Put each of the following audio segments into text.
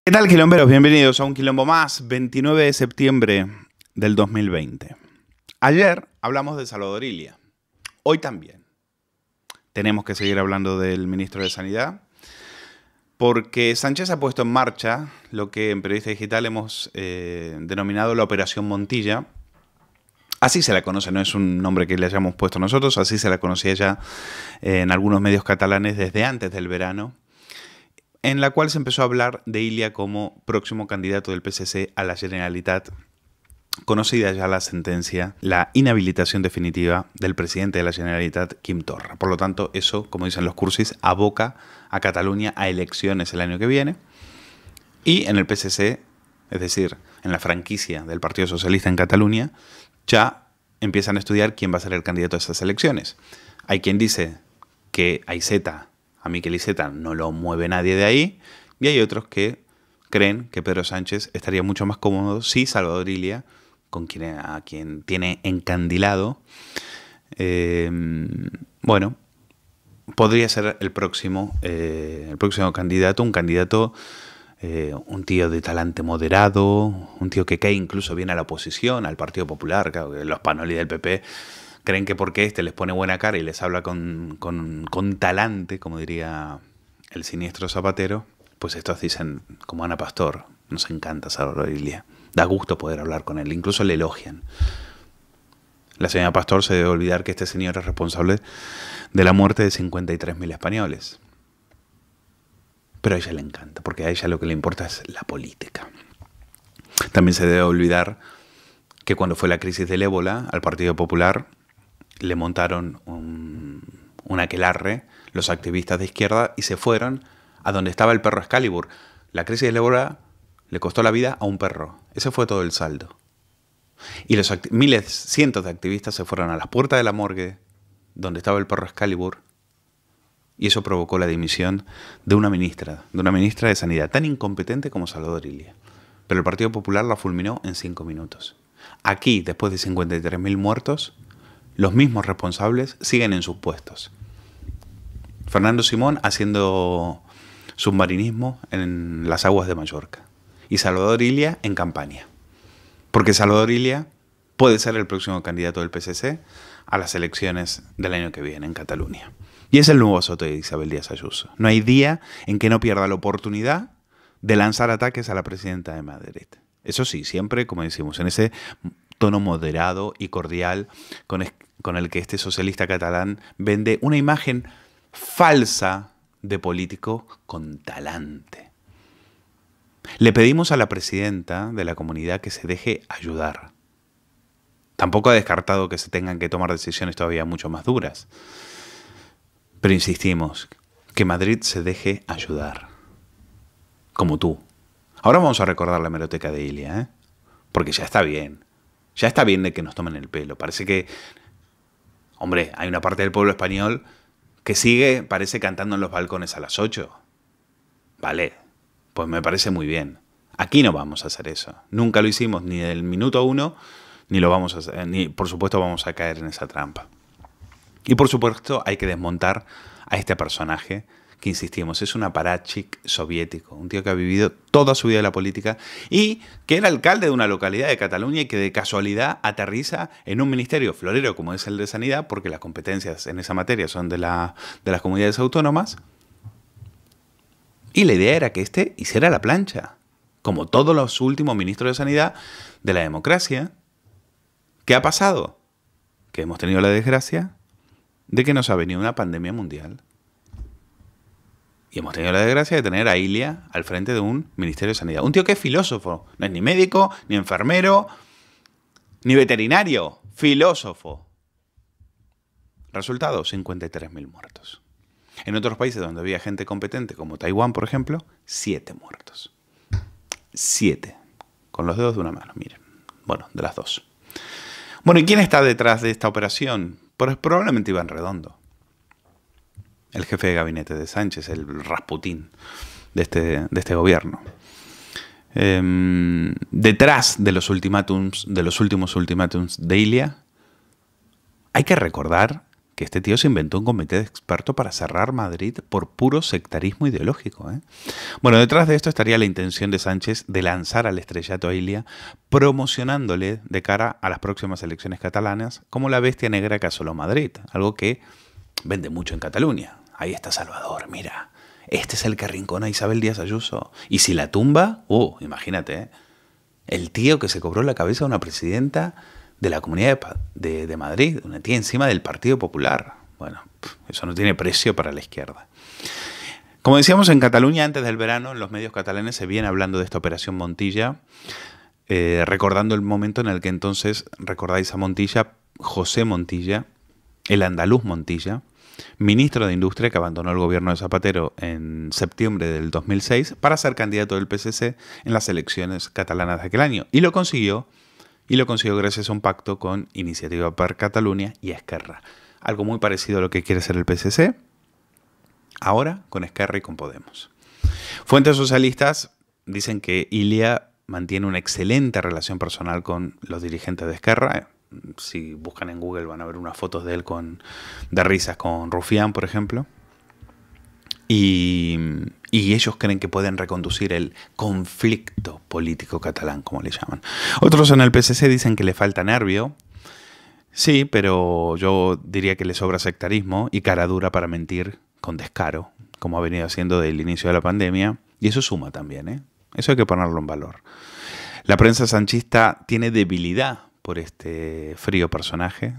¿Qué tal, quilomberos? Bienvenidos a un quilombo más, 29 de septiembre del 2020. Ayer hablamos de Salvador Illa. Hoy también tenemos que seguir hablando del ministro de Sanidad, porque Sánchez ha puesto en marcha lo que en Periodista Digital hemos denominado la Operación Montilla. Así se la conoce, no es un nombre que le hayamos puesto nosotros, así se la conocía ya en algunos medios catalanes desde antes del verano, en la cual se empezó a hablar de Illa como próximo candidato del PSC a la Generalitat, conocida ya la sentencia, la inhabilitación definitiva del presidente de la Generalitat, Quim Torra. Por lo tanto, eso, como dicen los cursis, aboca a Cataluña a elecciones el año que viene. Y en el PSC, es decir, en la franquicia del Partido Socialista en Cataluña, ya empiezan a estudiar quién va a ser el candidato a esas elecciones. Hay quien dice que a Miquel Iceta no lo mueve nadie de ahí, y hay otros que creen que Pedro Sánchez estaría mucho más cómodo si Salvador Illa, a quien tiene encandilado, bueno, podría ser el próximo candidato, un tío de talante moderado, un tío que cae incluso bien a la oposición, al Partido Popular. Claro, que los Panoli del PP creen que porque este les pone buena cara y les habla con talante, como diría el siniestro Zapatero, pues estos dicen, como Ana Pastor, nos encanta Salvador Illa, da gusto poder hablar con él, incluso le elogian. La señora Pastor se debe olvidar que este señor es responsable de la muerte de 53.000 españoles. Pero a ella le encanta, porque a ella lo que le importa es la política. También se debe olvidar que cuando fue la crisis del ébola, al Partido Popular le montaron un aquelarre los activistas de izquierda y se fueron a donde estaba el perro Excalibur. La crisis del ébola le costó la vida a un perro. Ese fue todo el saldo. Y los cientos de activistas se fueron a las puertas de la morgue donde estaba el perro Excalibur, y eso provocó la dimisión de una ministra de Sanidad, tan incompetente como Salvador Illa. Pero el Partido Popular la fulminó en 5 minutos. Aquí, después de 53.000 muertos, los mismos responsables siguen en sus puestos. Fernando Simón haciendo submarinismo en las aguas de Mallorca. Y Salvador Illa en campaña. Porque Salvador Illa puede ser el próximo candidato del PSC a las elecciones del año que viene en Cataluña. Y es el nuevo Soto de Isabel Díaz Ayuso. No hay día en que no pierda la oportunidad de lanzar ataques a la presidenta de Madrid. Eso sí, siempre, como decimos, en ese tono moderado y cordial con el que este socialista catalán vende una imagen falsa de político con talante. Le pedimos a la presidenta de la comunidad que se deje ayudar. Tampoco ha descartado que se tengan que tomar decisiones todavía mucho más duras. Pero insistimos, que Madrid se deje ayudar. Como tú. Ahora vamos a recordar la hemeroteca de Illa, ¿eh? Porque ya está bien. Ya está bien de que nos tomen el pelo. Parece que, hombre, hay una parte del pueblo español que sigue, parece, cantando en los balcones a las 8. Vale, pues me parece muy bien. Aquí no vamos a hacer eso. Nunca lo hicimos ni del minuto 1, ni lo vamos a hacer, ni por supuesto vamos a caer en esa trampa. Y por supuesto hay que desmontar a este personaje que, insistimos, es un aparachic soviético, un tío que ha vivido toda su vida en la política y que era alcalde de una localidad de Cataluña y que de casualidad aterriza en un ministerio florero como es el de Sanidad, porque las competencias en esa materia son de las comunidades autónomas. Y la idea era que este hiciera la plancha, como todos los últimos ministros de Sanidad de la democracia. ¿Qué ha pasado? Que hemos tenido la desgracia de que nos ha venido una pandemia mundial. Y hemos tenido la desgracia de tener a Illa al frente de un Ministerio de Sanidad. Un tío que es filósofo. No es ni médico, ni enfermero, ni veterinario. Filósofo. Resultado, 53.000 muertos. En otros países donde había gente competente, como Taiwán, por ejemplo, 7 muertos. 7. Con los dedos de una mano, miren. Bueno, de las dos. Bueno, ¿y quién está detrás de esta operación? Pues probablemente Iván Redondo, el jefe de gabinete de Sánchez, el Rasputín de este gobierno. Detrás de los últimos ultimátums de Illa, hay que recordar que este tío se inventó un comité de expertos para cerrar Madrid por puro sectarismo ideológico, ¿eh? Bueno, detrás de esto estaría la intención de Sánchez de lanzar al estrellato a Ilia, promocionándole de cara a las próximas elecciones catalanas como la bestia negra que asoló Madrid, algo que vende mucho en Cataluña. Ahí está Salvador, mira, este es el que arrincona a Isabel Díaz Ayuso. Y si la tumba, imagínate, ¿eh? El tío que se cobró la cabeza de una presidenta de la Comunidad de Madrid, una tía encima del Partido Popular. Bueno, eso no tiene precio para la izquierda. Como decíamos, en Cataluña, antes del verano, en los medios catalanes se viene hablando de esta operación Montilla, recordando el momento en el que entonces, recordáis a Montilla, José Montilla, el andaluz Montilla, ministro de Industria que abandonó el gobierno de Zapatero en septiembre del 2006 para ser candidato del PSC en las elecciones catalanas de aquel año. Y lo consiguió gracias a un pacto con Iniciativa per Catalunya y Esquerra. Algo muy parecido a lo que quiere ser el PSC, ahora con Esquerra y con Podemos. Fuentes socialistas dicen que Ilia mantiene una excelente relación personal con los dirigentes de Esquerra. Si buscan en Google van a ver unas fotos de él de risas con Rufián, por ejemplo. Y ellos creen que pueden reconducir el conflicto político catalán, como le llaman. Otros en el PSC dicen que le falta nervio. Sí, pero yo diría que le sobra sectarismo y cara dura para mentir con descaro, como ha venido haciendo desde el inicio de la pandemia. Y eso suma también, ¿eh? Eso hay que ponerlo en valor. La prensa sanchista tiene debilidad por este frío personaje.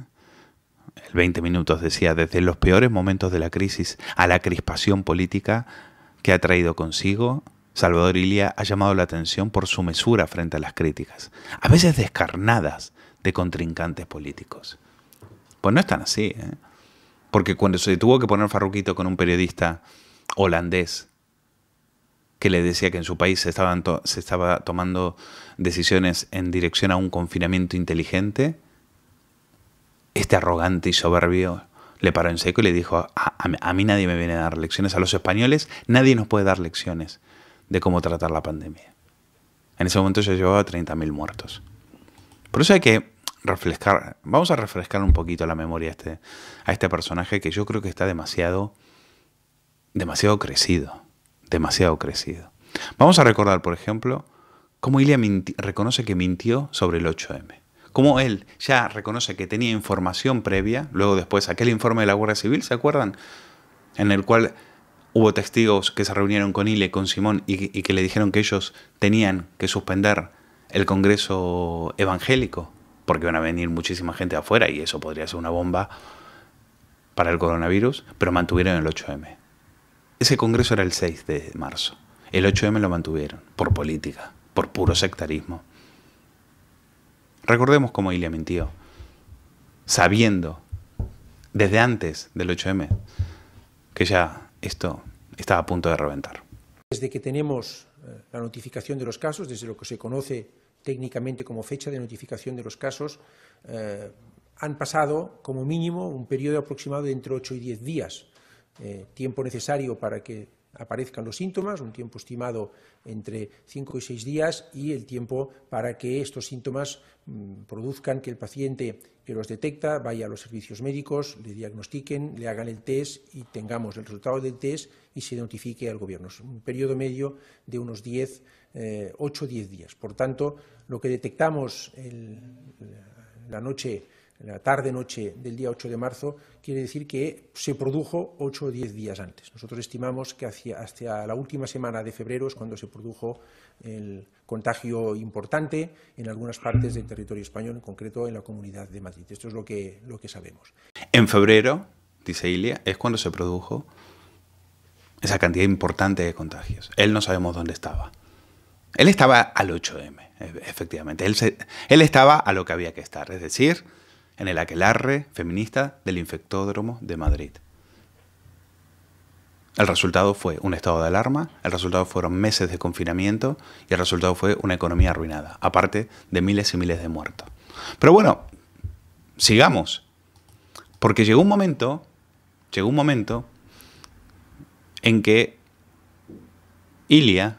El 20 Minutos decía, desde los peores momentos de la crisis a la crispación política que ha traído consigo, Salvador Ilia ha llamado la atención por su mesura frente a las críticas, a veces descarnadas de contrincantes políticos. Pues no es tan así, ¿eh? Porque cuando se tuvo que poner Farruquito con un periodista holandés que le decía que en su país se estaba tomando decisiones en dirección a un confinamiento inteligente, este arrogante y soberbio le paró en seco y le dijo, a mí nadie me viene a dar lecciones, a los españoles nadie nos puede dar lecciones de cómo tratar la pandemia. En ese momento ya llevaba 30.000 muertos. Por eso hay que vamos a refrescar un poquito la memoria a este personaje que yo creo que está demasiado crecido. Demasiado crecido. Vamos a recordar, por ejemplo, cómo Ilia reconoce que mintió sobre el 8M. Cómo él ya reconoce que tenía información previa, luego después aquel informe de la Guardia Civil, ¿se acuerdan? En el cual hubo testigos que se reunieron con Ilia y con Simón y que le dijeron que ellos tenían que suspender el Congreso Evangélico, porque van a venir muchísima gente afuera y eso podría ser una bomba para el coronavirus, pero mantuvieron el 8M. Ese congreso era el 6 de marzo. El 8M lo mantuvieron, por política, por puro sectarismo. Recordemos cómo Ilia mintió, sabiendo, desde antes del 8M, que ya esto estaba a punto de reventar. Desde que tenemos la notificación de los casos, desde lo que se conoce técnicamente como fecha de notificación de los casos, han pasado como mínimo un periodo aproximado de entre 8 y 10 días. Tiempo necesario para que aparezcan los síntomas, un tiempo estimado entre 5 y 6 días, y el tiempo para que estos síntomas produzcan que el paciente que los detecta vaya a los servicios médicos, le diagnostiquen, le hagan el test y tengamos el resultado del test y se notifique al Gobierno. Es un periodo medio de unos 8 o 10 días. Por tanto, lo que detectamos la tarde-noche del día 8 de marzo, quiere decir que se produjo 8 o 10 días antes. Nosotros estimamos que hasta la última semana de febrero es cuando se produjo el contagio importante en algunas partes del territorio español, en concreto en la Comunidad de Madrid. Esto es lo que sabemos. En febrero, dice Ilia, es cuando se produjo esa cantidad importante de contagios. Él no sabemos dónde estaba. Él estaba al 8M, efectivamente. Él estaba a lo que había que estar, es decir, en el aquelarre feminista del infectódromo de Madrid. El resultado fue un estado de alarma, el resultado fueron meses de confinamiento y el resultado fue una economía arruinada, aparte de miles y miles de muertos. Pero bueno, sigamos, porque llegó un momento en que Ilia,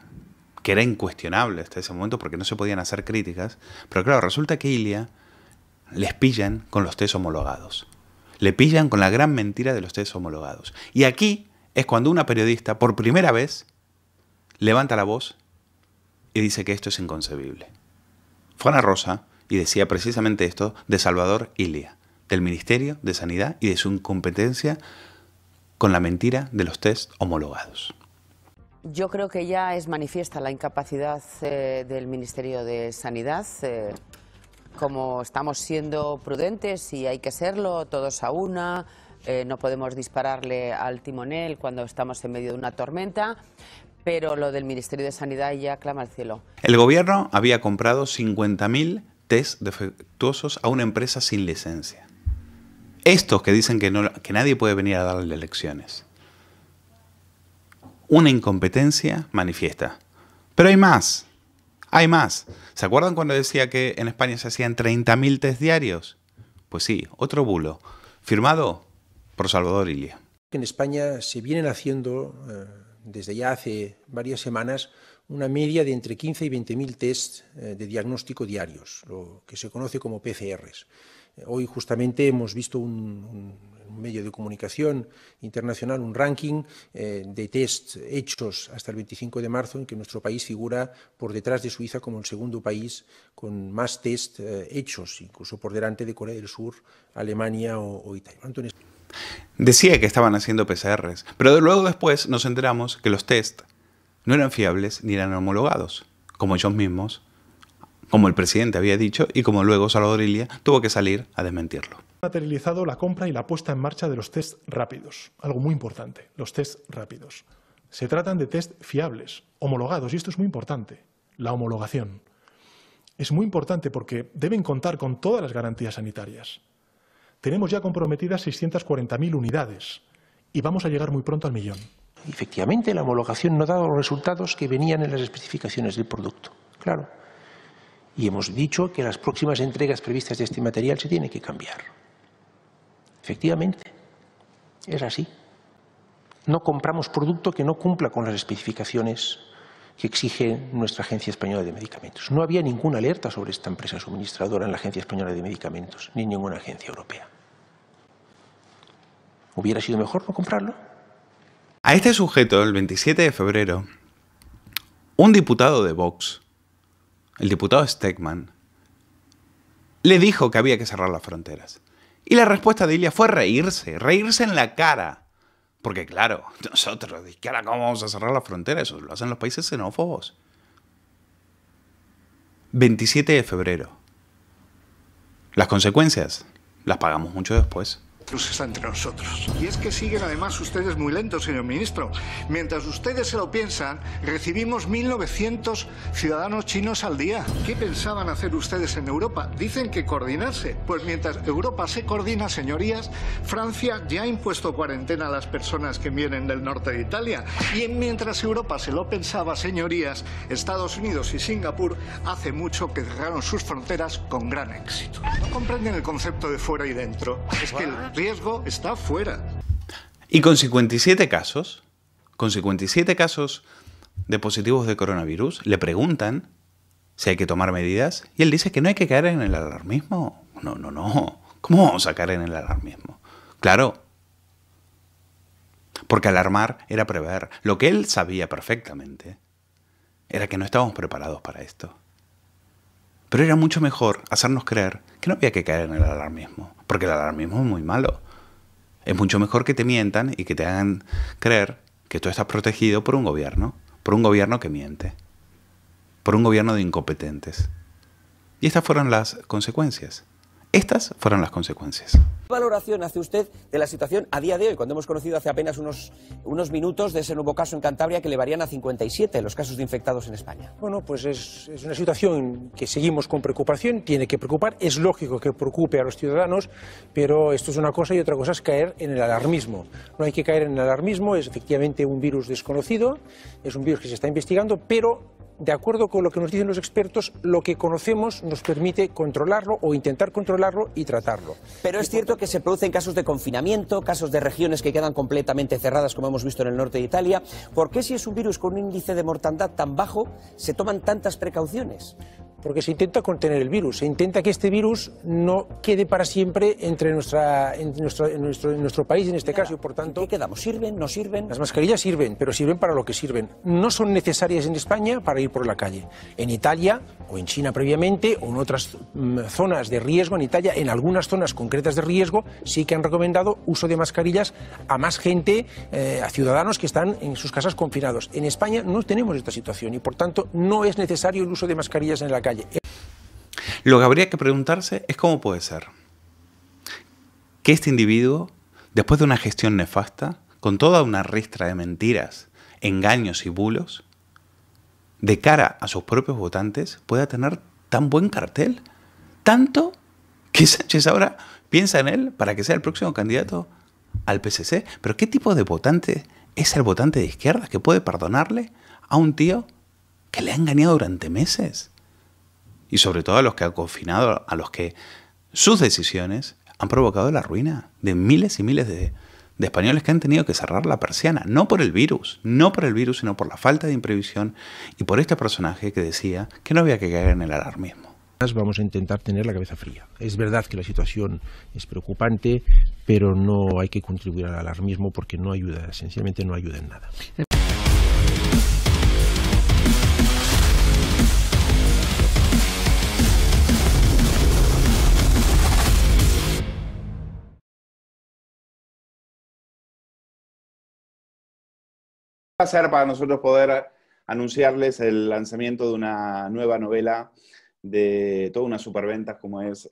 que era incuestionable hasta ese momento porque no se podían hacer críticas, pero claro, resulta que Ilia les pillan con los test homologados. Le pillan con la gran mentira de los test homologados. Y aquí es cuando una periodista, por primera vez, levanta la voz y dice que esto es inconcebible. Fue Ana Rosa y decía precisamente esto de Salvador Illa, del Ministerio de Sanidad y de su incompetencia con la mentira de los test homologados. Yo creo que ya es manifiesta la incapacidad del Ministerio de Sanidad. Como estamos siendo prudentes y hay que serlo, todos a una, no podemos dispararle al timonel cuando estamos en medio de una tormenta, pero lo del Ministerio de Sanidad ya clama al cielo. El gobierno había comprado 50.000 test defectuosos a una empresa sin licencia. Estos que dicen que nadie puede venir a darle lecciones. Una incompetencia manifiesta. Pero hay más. Hay más. ¿Se acuerdan cuando decía que en España se hacían 30.000 test diarios? Pues sí, otro bulo. Firmado por Salvador Illa. En España se vienen haciendo desde ya hace varias semanas una media de entre 15 y 20.000 test de diagnóstico diarios, lo que se conoce como PCRs. Hoy justamente hemos visto un medio de comunicación internacional, un ranking de test hechos hasta el 25 de marzo, en que nuestro país figura por detrás de Suiza como el segundo país con más test hechos, incluso por delante de Corea del Sur, Alemania o Italia. Decía que estaban haciendo PCRs, pero luego después nos enteramos que los test no eran fiables ni eran homologados, como ellos mismos, como el presidente había dicho y como luego Salvador Illa tuvo que salir a desmentirlo. Ha materializado la compra y la puesta en marcha de los test rápidos, algo muy importante, los test rápidos. Se tratan de test fiables, homologados, y esto es muy importante, la homologación. Es muy importante porque deben contar con todas las garantías sanitarias. Tenemos ya comprometidas 640.000 unidades y vamos a llegar muy pronto al 1.000.000. Efectivamente, la homologación no ha dado los resultados que venían en las especificaciones del producto, claro. Y hemos dicho que las próximas entregas previstas de este material se tienen que cambiar. Efectivamente, es así. No compramos producto que no cumpla con las especificaciones que exige nuestra Agencia Española de Medicamentos. No había ninguna alerta sobre esta empresa suministradora en la Agencia Española de Medicamentos, ni en ninguna agencia europea. ¿Hubiera sido mejor no comprarlo? A este sujeto, el 27 de febrero, un diputado de Vox, el diputado Stegman, le dijo que había que cerrar las fronteras. Y la respuesta de Illa fue reírse en la cara. Porque claro, nosotros, ¿de qué ahora cómo vamos a cerrar las fronteras? Eso lo hacen los países xenófobos. 27 de febrero. Las consecuencias las pagamos mucho después. Está entre nosotros. Y es que siguen además ustedes muy lentos, señor ministro. Mientras ustedes se lo piensan, recibimos 1.900 ciudadanos chinos al día. ¿Qué pensaban hacer ustedes en Europa? Dicen que coordinarse. Pues mientras Europa se coordina, señorías, Francia ya ha impuesto cuarentena a las personas que vienen del norte de Italia. Y mientras Europa se lo pensaba, señorías, Estados Unidos y Singapur hace mucho que cerraron sus fronteras con gran éxito. No comprenden el concepto de fuera y dentro. Es que el riesgo está fuera. Y con 57 casos de positivos de coronavirus, le preguntan si hay que tomar medidas y él dice que no hay que caer en el alarmismo. No. ¿Cómo vamos a caer en el alarmismo? Claro, porque alarmar era prever. Lo que él sabía perfectamente era que no estábamos preparados para esto. Pero era mucho mejor hacernos creer que no había que caer en el alarmismo, porque el alarmismo es muy malo. Es mucho mejor que te mientan y que te hagan creer que tú estás protegido por un gobierno que miente, por un gobierno de incompetentes. Y estas fueron las consecuencias. Estas fueron las consecuencias. ¿Qué valoración hace usted de la situación a día de hoy, cuando hemos conocido hace apenas unos minutos de ese nuevo caso en Cantabria que elevarían a 57 los casos de infectados en España? Bueno, pues es una situación que seguimos con preocupación, tiene que preocupar, es lógico que preocupe a los ciudadanos, pero esto es una cosa y otra cosa es caer en el alarmismo. No hay que caer en el alarmismo, es efectivamente un virus desconocido, es un virus que se está investigando, pero de acuerdo con lo que nos dicen los expertos, lo que conocemos nos permite controlarlo o intentar controlarlo y tratarlo. Pero es cierto que se producen casos de confinamiento, casos de regiones que quedan completamente cerradas, como hemos visto en el norte de Italia. ¿Por qué, si es un virus con un índice de mortandad tan bajo, se toman tantas precauciones? porque se intenta contener el virus, se intenta que este virus no quede para siempre entre nuestro país en este caso, y por tanto... ¿Qué quedamos? ¿Sirven? ¿No sirven? Las mascarillas sirven, pero sirven para lo que sirven. No son necesarias en España para ir por la calle. En Italia, o en China previamente, o en otras zonas de riesgo, en Italia, en algunas zonas concretas de riesgo, sí que han recomendado uso de mascarillas a más gente, a ciudadanos que están en sus casas confinados. En España no tenemos esta situación y, por tanto, no es necesario el uso de mascarillas en la calle. Lo que habría que preguntarse es cómo puede ser que este individuo, después de una gestión nefasta, con toda una ristra de mentiras, engaños y bulos, de cara a sus propios votantes, pueda tener tan buen cartel. Tanto que Sánchez ahora piensa en él para que sea el próximo candidato al PSC. Pero ¿qué tipo de votante es el votante de izquierda que puede perdonarle a un tío que le ha engañado durante meses? Y sobre todo a los que ha confinado, a los que sus decisiones han provocado la ruina de miles y miles de españoles que han tenido que cerrar la persiana, no por el virus, sino por la falta de imprevisión y por este personaje que decía que no había que caer en el alarmismo. Vamos a intentar tener la cabeza fría. Es verdad que la situación es preocupante, pero no hay que contribuir al alarmismo porque no ayuda, sencillamente no ayuda en nada. Placer para nosotros poder anunciarles el lanzamiento de una nueva novela de toda una superventas como es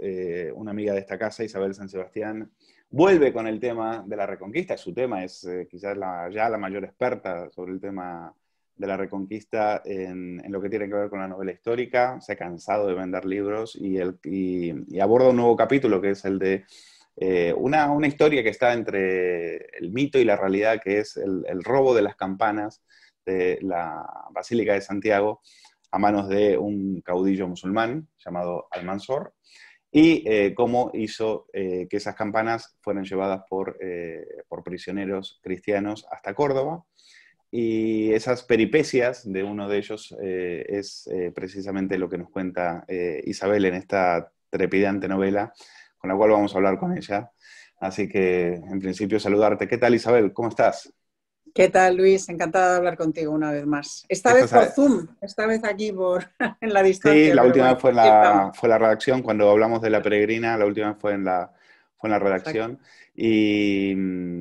una amiga de esta casa, Isabel San Sebastián. Vuelve con el tema de la Reconquista, su tema es quizás ya la mayor experta sobre el tema de la Reconquista en lo que tiene que ver con la novela histórica. Se ha cansado de vender libros y aborda un nuevo capítulo que es el de una historia que está entre el mito y la realidad, que es el robo de las campanas de la Basílica de Santiago a manos de un caudillo musulmán llamado Almanzor, y cómo hizo que esas campanas fueran llevadas por prisioneros cristianos hasta Córdoba. Y esas peripecias de uno de ellos es precisamente lo que nos cuenta Isabel en esta trepidante novela, con la cual vamos a hablar con ella. Así que, en principio, saludarte. ¿Qué tal, Isabel? ¿Cómo estás? ¿Qué tal, Luis? Encantada de hablar contigo una vez más. Esta vez por Zoom, esta vez aquí en la distancia. Sí, la última vez fue la redacción, cuando hablamos de La Peregrina, la última vez fue en la redacción. Exacto. Y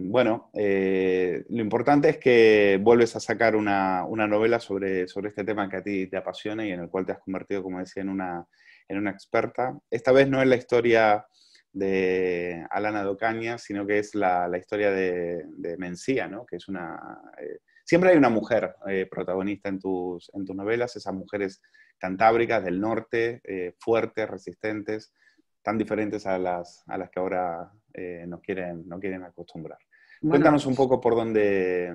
bueno, lo importante es que vuelves a sacar una novela sobre este tema que a ti te apasiona y en el cual te has convertido, como decía, en una experta. Esta vez no es la historia de Alana de Ocaña, sino que es la historia de Mencía, ¿no? Que es siempre hay una mujer protagonista en tus novelas, esas mujeres cantábricas del norte, fuertes, resistentes, tan diferentes a las que ahora nos quieren acostumbrar. Bueno, cuéntanos un poco por dónde,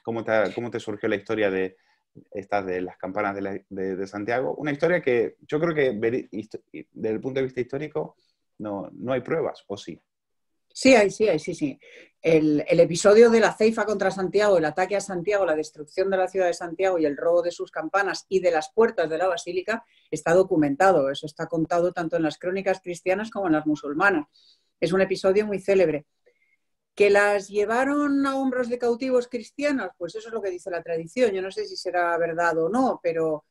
cómo te surgió la historia de las campanas de Santiago. Una historia que yo creo que desde el punto de vista histórico no hay pruebas, ¿o sí? Sí. El episodio de la ceifa contra Santiago, el ataque a Santiago, la destrucción de la ciudad de Santiago y el robo de sus campanas y de las puertas de la basílica está documentado. Eso está contado tanto en las crónicas cristianas como en las musulmanas. Es un episodio muy célebre. ¿Que las llevaron a hombros de cautivos cristianos? Pues eso es lo que dice la tradición. Yo no sé si será verdad o no, pero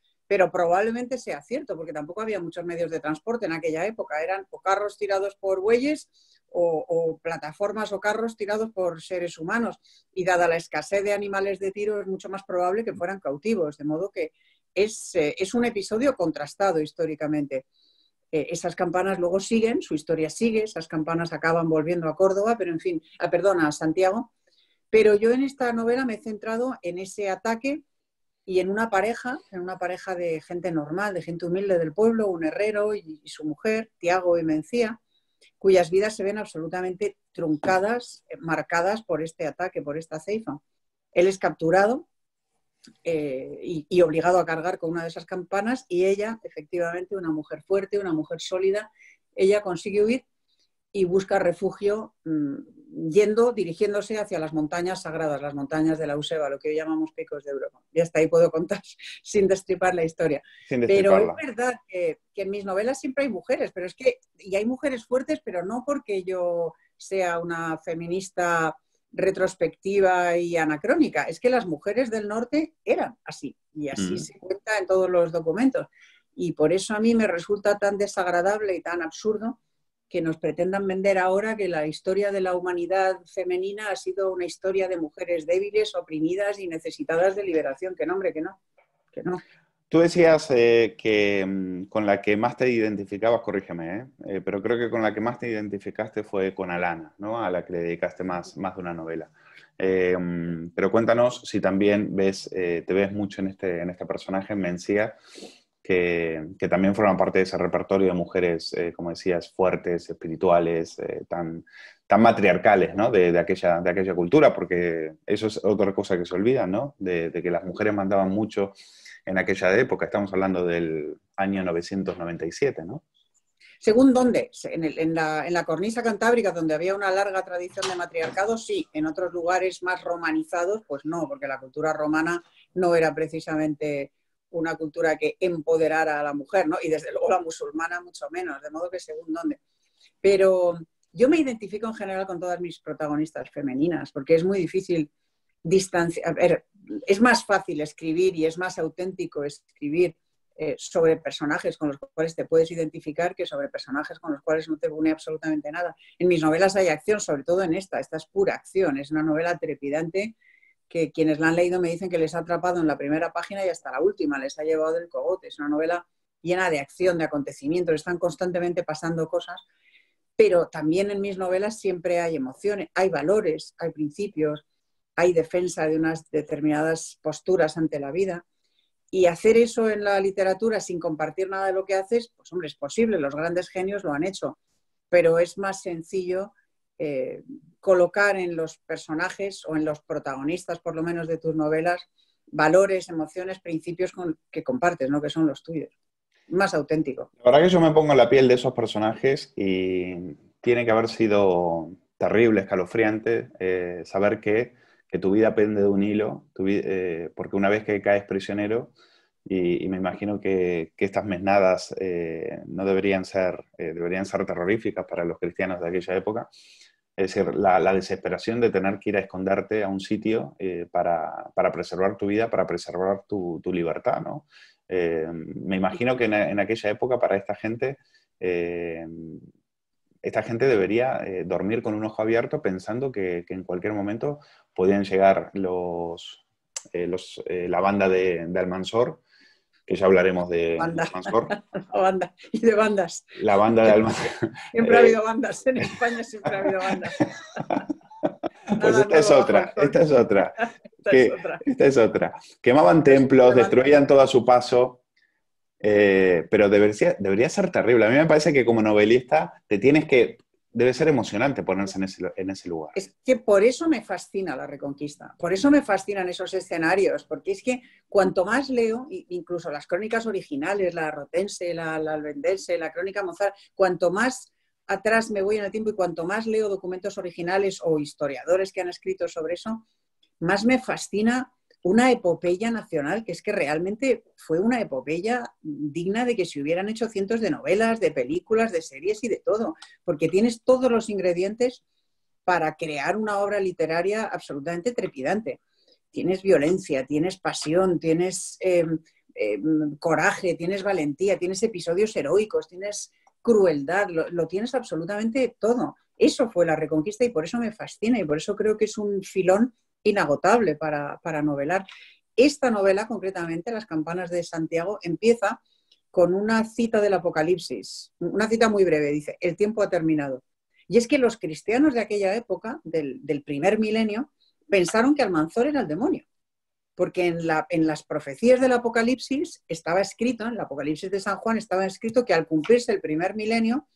probablemente sea cierto, porque tampoco había muchos medios de transporte en aquella época. Eran o carros tirados por bueyes o plataformas o carros tirados por seres humanos. Y dada la escasez de animales de tiro, es mucho más probable que fueran cautivos. De modo que es un episodio contrastado históricamente. Esas campanas luego siguen, su historia sigue, esas campanas acaban volviendo a Córdoba, pero en fin, a Santiago. Pero yo en esta novela me he centrado en ese ataque y en una pareja de gente normal, de gente humilde del pueblo, un herrero y su mujer, Tiago y Mencía, cuyas vidas se ven absolutamente truncadas, marcadas por este ataque, por esta ceifa. Él es capturado y obligado a cargar con una de esas campanas y ella, efectivamente, una mujer fuerte, una mujer sólida, ella consigue huir y busca refugio dirigiéndose hacia las montañas sagradas, las montañas de la Useba, lo que hoy llamamos Picos de Europa. Y hasta ahí puedo contar sin destripar la historia. Pero es verdad que en mis novelas siempre hay mujeres, pero es que, y hay mujeres fuertes, pero no porque yo sea una feminista retrospectiva y anacrónica, es que las mujeres del norte eran así, y así se cuenta en todos los documentos. Y por eso a mí me resulta tan desagradable y tan absurdo que nos pretendan vender ahora que la historia de la humanidad femenina ha sido una historia de mujeres débiles, oprimidas y necesitadas de liberación. Que no, hombre, que no. Que no. Tú decías que con la que más te identificabas, corrígeme, pero creo que con la que más te identificaste fue con Alana, ¿no? A la que le dedicaste más de una novela. Pero cuéntanos si también te ves mucho en este personaje, en Mencía, que también forman parte de ese repertorio de mujeres, como decías, fuertes, espirituales, tan matriarcales, ¿no? de aquella cultura, porque eso es otra cosa que se olvida, ¿no? De que las mujeres mandaban mucho en aquella época. Estamos hablando del año 997, ¿no? ¿Según dónde? En la cornisa cantábrica, donde había una larga tradición de matriarcado, sí. En otros lugares más romanizados, pues no, porque la cultura romana no era precisamente una cultura que empoderara a la mujer, ¿no? Y desde luego la musulmana mucho menos, de modo que según dónde. Pero yo me identifico en general con todas mis protagonistas femeninas, porque es muy difícil distanciar. A ver, es más fácil escribir y es más auténtico escribir sobre personajes con los cuales te puedes identificar que sobre personajes con los cuales no te une absolutamente nada. En mis novelas hay acción, sobre todo en esta es pura acción, es una novela trepidante que quienes la han leído me dicen que les ha atrapado en la primera página y hasta la última, les ha llevado del cogote. Es una novela llena de acción, de acontecimientos, están constantemente pasando cosas, pero también en mis novelas siempre hay emociones, hay valores, hay principios, hay defensa de unas determinadas posturas ante la vida. Y hacer eso en la literatura sin compartir nada de lo que haces, pues hombre, es posible, los grandes genios lo han hecho, pero es más sencillo colocar en los personajes o en los protagonistas, por lo menos de tus novelas, valores, emociones, principios que compartes, ¿no? Que son los tuyos. Más auténtico. La verdad que yo me pongo en la piel de esos personajes y tiene que haber sido terrible, escalofriante, saber que tu vida pende de un hilo, porque una vez que caes prisionero, y me imagino que estas mesnadas no deberían ser terroríficas para los cristianos de aquella época. Es decir, la desesperación de tener que ir a esconderte a un sitio para preservar tu vida, para preservar tu libertad, ¿no? Me imagino que en aquella época para esta gente debería dormir con un ojo abierto pensando que en cualquier momento podían llegar la banda de Almanzor, que ya hablaremos de Almanzor. La banda y de bandas. La banda de Almanzor. Siempre ha habido bandas, en España siempre ha habido bandas. Pues esta es otra. Esta es otra. Quemaban templos, destruían todo a su paso. Pero debería ser terrible. A mí me parece que como novelista debe ser emocionante ponerse en ese lugar. Es que por eso me fascina la Reconquista, por eso me fascinan esos escenarios, porque es que cuanto más leo, incluso las crónicas originales, la rotense, la albendense, la crónica mozart, cuanto más atrás me voy en el tiempo y cuanto más leo documentos originales o historiadores que han escrito sobre eso, más me fascina una epopeya nacional, que es que realmente fue una epopeya digna de que se hubieran hecho cientos de novelas, de películas, de series y de todo, porque tienes todos los ingredientes para crear una obra literaria absolutamente trepidante. Tienes violencia, tienes pasión, tienes coraje, tienes valentía, tienes episodios heroicos, tienes crueldad, lo tienes absolutamente todo. Eso fue la Reconquista y por eso me fascina y por eso creo que es un filón inagotable para novelar. Esta novela, concretamente, Las campanas de Santiago, empieza con una cita del Apocalipsis, una cita muy breve, dice, el tiempo ha terminado. Y es que los cristianos de aquella época, del primer milenio, pensaron que Almanzor era el demonio, porque en las profecías del Apocalipsis estaba escrito, en el Apocalipsis de San Juan estaba escrito que al cumplirse el primer milenio,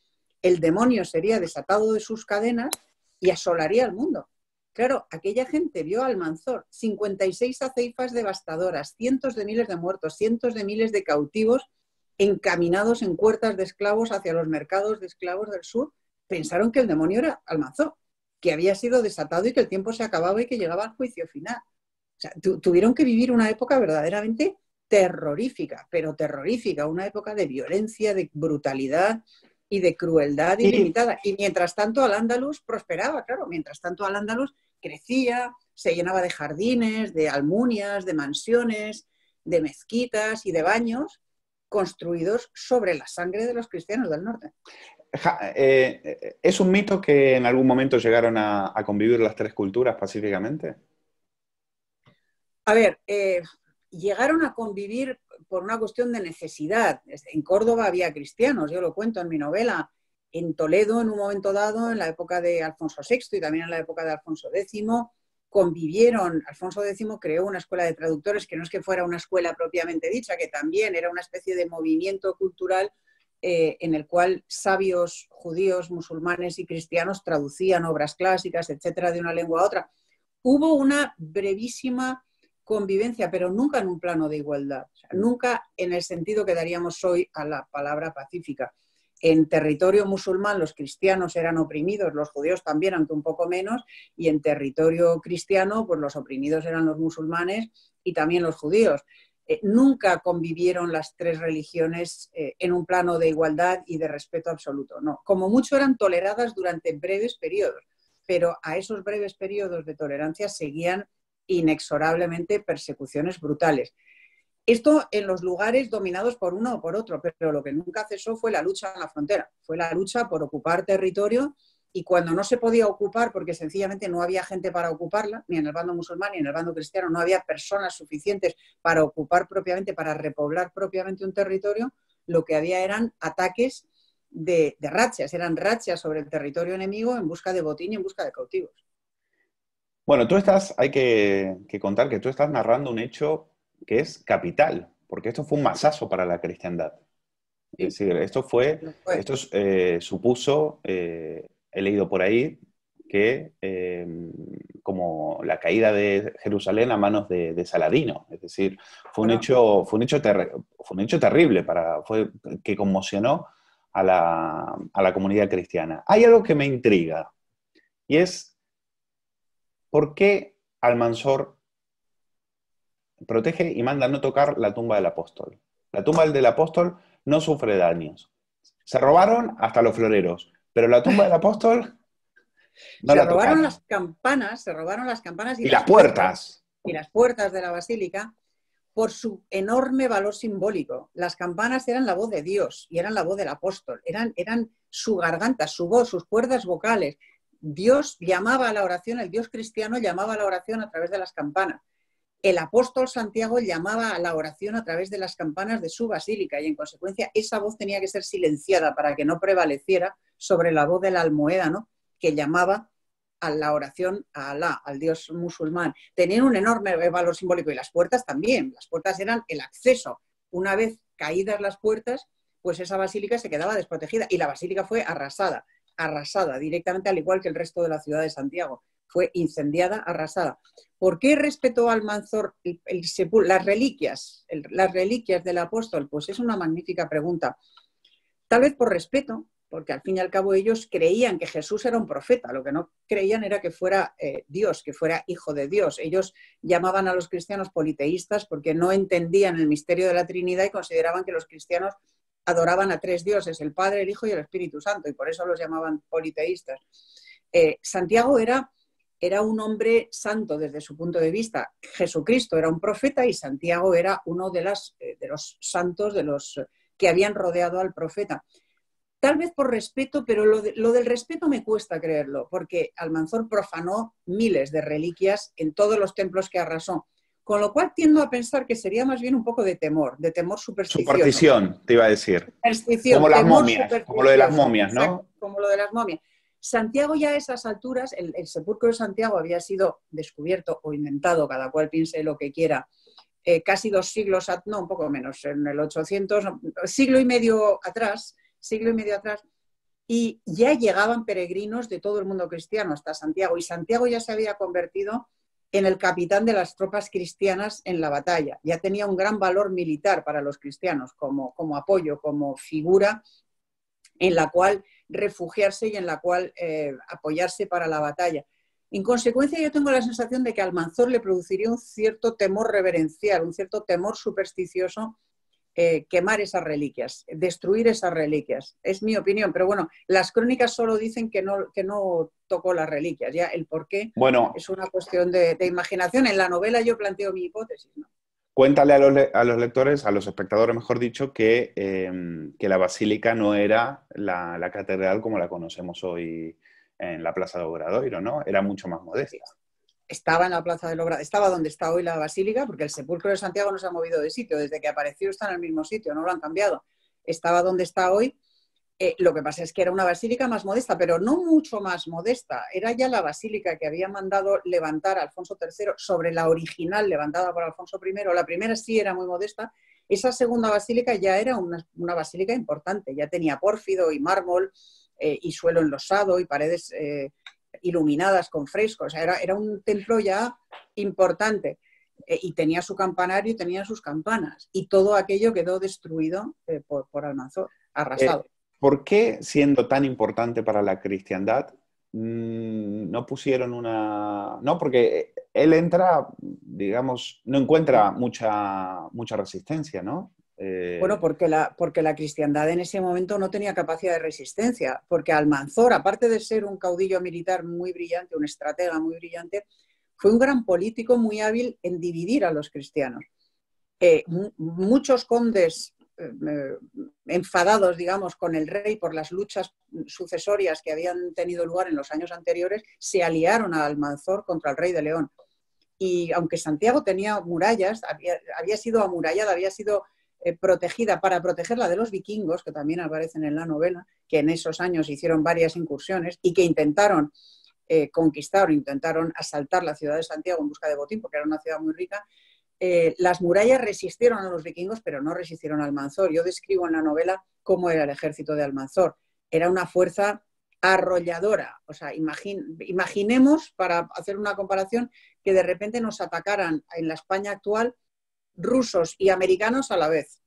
el demonio sería desatado de sus cadenas y asolaría el mundo. Claro, aquella gente vio a Almanzor, 56 aceifas devastadoras, cientos de miles de muertos, cientos de miles de cautivos encaminados en puertas de esclavos hacia los mercados de esclavos del sur, pensaron que el demonio era Almanzor, que había sido desatado y que el tiempo se acababa y que llegaba al juicio final. O sea, tuvieron que vivir una época verdaderamente terrorífica, pero terrorífica, una época de violencia, de brutalidad y de crueldad ilimitada. Y mientras tanto Al-Ándalus prosperaba, claro, mientras tanto Al-Ándalus crecía, se llenaba de jardines, de almunias, de mansiones, de mezquitas y de baños construidos sobre la sangre de los cristianos del norte. ¿Es un mito que en algún momento llegaron a convivir las tres culturas pacíficamente? A ver, llegaron a convivir por una cuestión de necesidad. En Córdoba había cristianos, yo lo cuento en mi novela. En Toledo, en un momento dado, en la época de Alfonso VI y también en la época de Alfonso X, convivieron. Alfonso X creó una escuela de traductores que no es que fuera una escuela propiamente dicha, que también era una especie de movimiento cultural en el cual sabios judíos, musulmanes y cristianos traducían obras clásicas, etcétera, de una lengua a otra. Hubo una brevísima convivencia, pero nunca en un plano de igualdad, o sea, nunca en el sentido que daríamos hoy a la palabra pacífica. En territorio musulmán los cristianos eran oprimidos, los judíos también, aunque un poco menos, y en territorio cristiano pues los oprimidos eran los musulmanes y también los judíos. Nunca convivieron las tres religiones en un plano de igualdad y de respeto absoluto, no. Como mucho eran toleradas durante breves periodos, pero a esos breves periodos de tolerancia seguían inexorablemente persecuciones brutales. Esto en los lugares dominados por uno o por otro, pero lo que nunca cesó fue la lucha en la frontera, fue la lucha por ocupar territorio, y cuando no se podía ocupar porque sencillamente no había gente para ocuparla, ni en el bando musulmán ni en el bando cristiano, no había personas suficientes para ocupar propiamente, para repoblar propiamente un territorio, lo que había eran ataques de rachas, eran rachas sobre el territorio enemigo en busca de botín y en busca de cautivos. Bueno, hay que contar que tú estás narrando un hecho que es capital, porque esto fue un masazo para la cristiandad. Sí. Es decir, esto supuso, he leído por ahí, que como la caída de Jerusalén a manos de Saladino. Es decir, fue un hecho terrible, que conmocionó a la comunidad cristiana. Hay algo que me intriga, y es ¿por qué Almanzor protege y manda no tocar la tumba del apóstol? La tumba del apóstol no sufre daños. Se robaron hasta los floreros, pero la tumba del apóstol no la tocaron. Se robaron las campanas y las puertas. Y las puertas de la basílica por su enorme valor simbólico. Las campanas eran la voz de Dios y eran la voz del apóstol, eran su garganta, su voz, sus cuerdas vocales. Dios llamaba a la oración, el Dios cristiano llamaba a la oración a través de las campanas. El apóstol Santiago llamaba a la oración a través de las campanas de su basílica y en consecuencia esa voz tenía que ser silenciada para que no prevaleciera sobre la voz del almoédano que llamaba a la oración a Alá, al Dios musulmán. Tenían un enorme valor simbólico y las puertas también. Las puertas eran el acceso. Una vez caídas las puertas, pues esa basílica se quedaba desprotegida y la basílica fue arrasada directamente, al igual que el resto de la ciudad de Santiago. Fue incendiada, arrasada. ¿Por qué respetó Almanzor las reliquias del apóstol? Pues es una magnífica pregunta. Tal vez por respeto, porque al fin y al cabo ellos creían que Jesús era un profeta, lo que no creían era que fuera Dios, que fuera hijo de Dios. Ellos llamaban a los cristianos politeístas porque no entendían el misterio de la Trinidad y consideraban que los cristianos adoraban a tres dioses, el Padre, el Hijo y el Espíritu Santo, y por eso los llamaban politeístas. Santiago era un hombre santo desde su punto de vista. Jesucristo era un profeta y Santiago era uno de los santos que habían rodeado al profeta. Tal vez por respeto, pero lo del respeto me cuesta creerlo, porque Almanzor profanó miles de reliquias en todos los templos que arrasó. Con lo cual tiendo a pensar que sería más bien un poco de temor supersticioso. Superstición, te iba a decir. Como las momias, como lo de las momias, ¿no? Exacto, como lo de las momias. Santiago ya a esas alturas, el sepulcro de Santiago había sido descubierto o inventado, cada cual piense lo que quiera, casi 2 siglos, no, un poco menos, en el 800, siglo y medio atrás, y ya llegaban peregrinos de todo el mundo cristiano hasta Santiago, y Santiago ya se había convertido en el capitán de las tropas cristianas en la batalla. Ya tenía un gran valor militar para los cristianos como apoyo, como figura en la cual refugiarse y en la cual apoyarse para la batalla. En consecuencia, yo tengo la sensación de que a Almanzor le produciría un cierto temor reverencial, un cierto temor supersticioso quemar esas reliquias, destruir esas reliquias. Es mi opinión, pero bueno, las crónicas solo dicen que no tocó las reliquias. Ya el por qué es una cuestión de imaginación. En la novela yo planteo mi hipótesis, ¿no? Cuéntale a los lectores, a los espectadores, mejor dicho, que la basílica no era la catedral como la conocemos hoy en la Plaza de Obradoiro, ¿no? Era mucho más modesta. Estaba en la Plaza del Obradoiro, estaba donde está hoy la basílica, porque el sepulcro de Santiago no se ha movido de sitio, desde que apareció está en el mismo sitio, no lo han cambiado. Estaba donde está hoy. Lo que pasa es que era una basílica más modesta, pero no mucho más modesta. Era ya la basílica que había mandado levantar Alfonso III sobre la original levantada por Alfonso I. La primera sí era muy modesta. Esa segunda basílica ya era una basílica importante. Ya tenía pórfido y mármol y suelo enlosado y paredes iluminadas con frescos. O sea, era un templo ya importante. Y tenía su campanario y tenía sus campanas. Y todo aquello quedó destruido por Almanzor, arrasado. ¿Por qué, siendo tan importante para la cristiandad, no pusieron una...? No, porque él entra, digamos, no encuentra mucha resistencia, ¿no? Bueno, porque la cristiandad en ese momento no tenía capacidad de resistencia, porque Almanzor, aparte de ser un caudillo militar muy brillante, un estratega muy brillante, fue un gran político muy hábil en dividir a los cristianos. Muchos condes enfadados, digamos, con el rey por las luchas sucesorias que habían tenido lugar en los años anteriores, se aliaron a Almanzor contra el rey de León. Y aunque Santiago tenía murallas, había sido amurallada, había sido protegida para protegerla de los vikingos, que también aparecen en la novela, que en esos años hicieron varias incursiones y que intentaron conquistar o intentaron asaltar la ciudad de Santiago en busca de botín, porque era una ciudad muy rica. Las murallas resistieron a los vikingos, pero no resistieron a Almanzor. Yo describo en la novela cómo era el ejército de Almanzor. Era una fuerza arrolladora. O sea, imaginemos, para hacer una comparación, que de repente nos atacaran en la España actual rusos y americanos a la vez,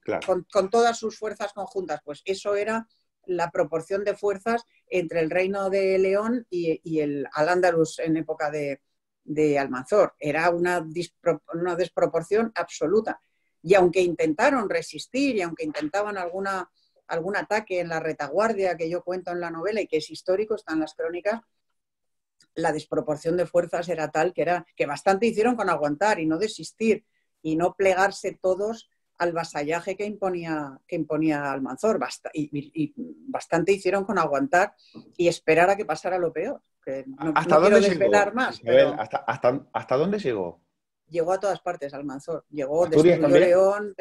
claro, con todas sus fuerzas conjuntas. Pues eso era la proporción de fuerzas entre el reino de León y el Al-Ándalus en época de Almanzor. Era una desproporción absoluta. Y aunque intentaron resistir y aunque intentaban algún ataque en la retaguardia que yo cuento en la novela y que es histórico, está en las crónicas, la desproporción de fuerzas era tal que bastante hicieron con aguantar y no desistir y no plegarse todos al vasallaje que imponía Almanzor. Y bastante hicieron con aguantar y esperar a que pasara lo peor. No quiero desvelar más. Isabel, pero ¿hasta dónde llegó? Llegó a todas partes Almanzor. Destruyó León,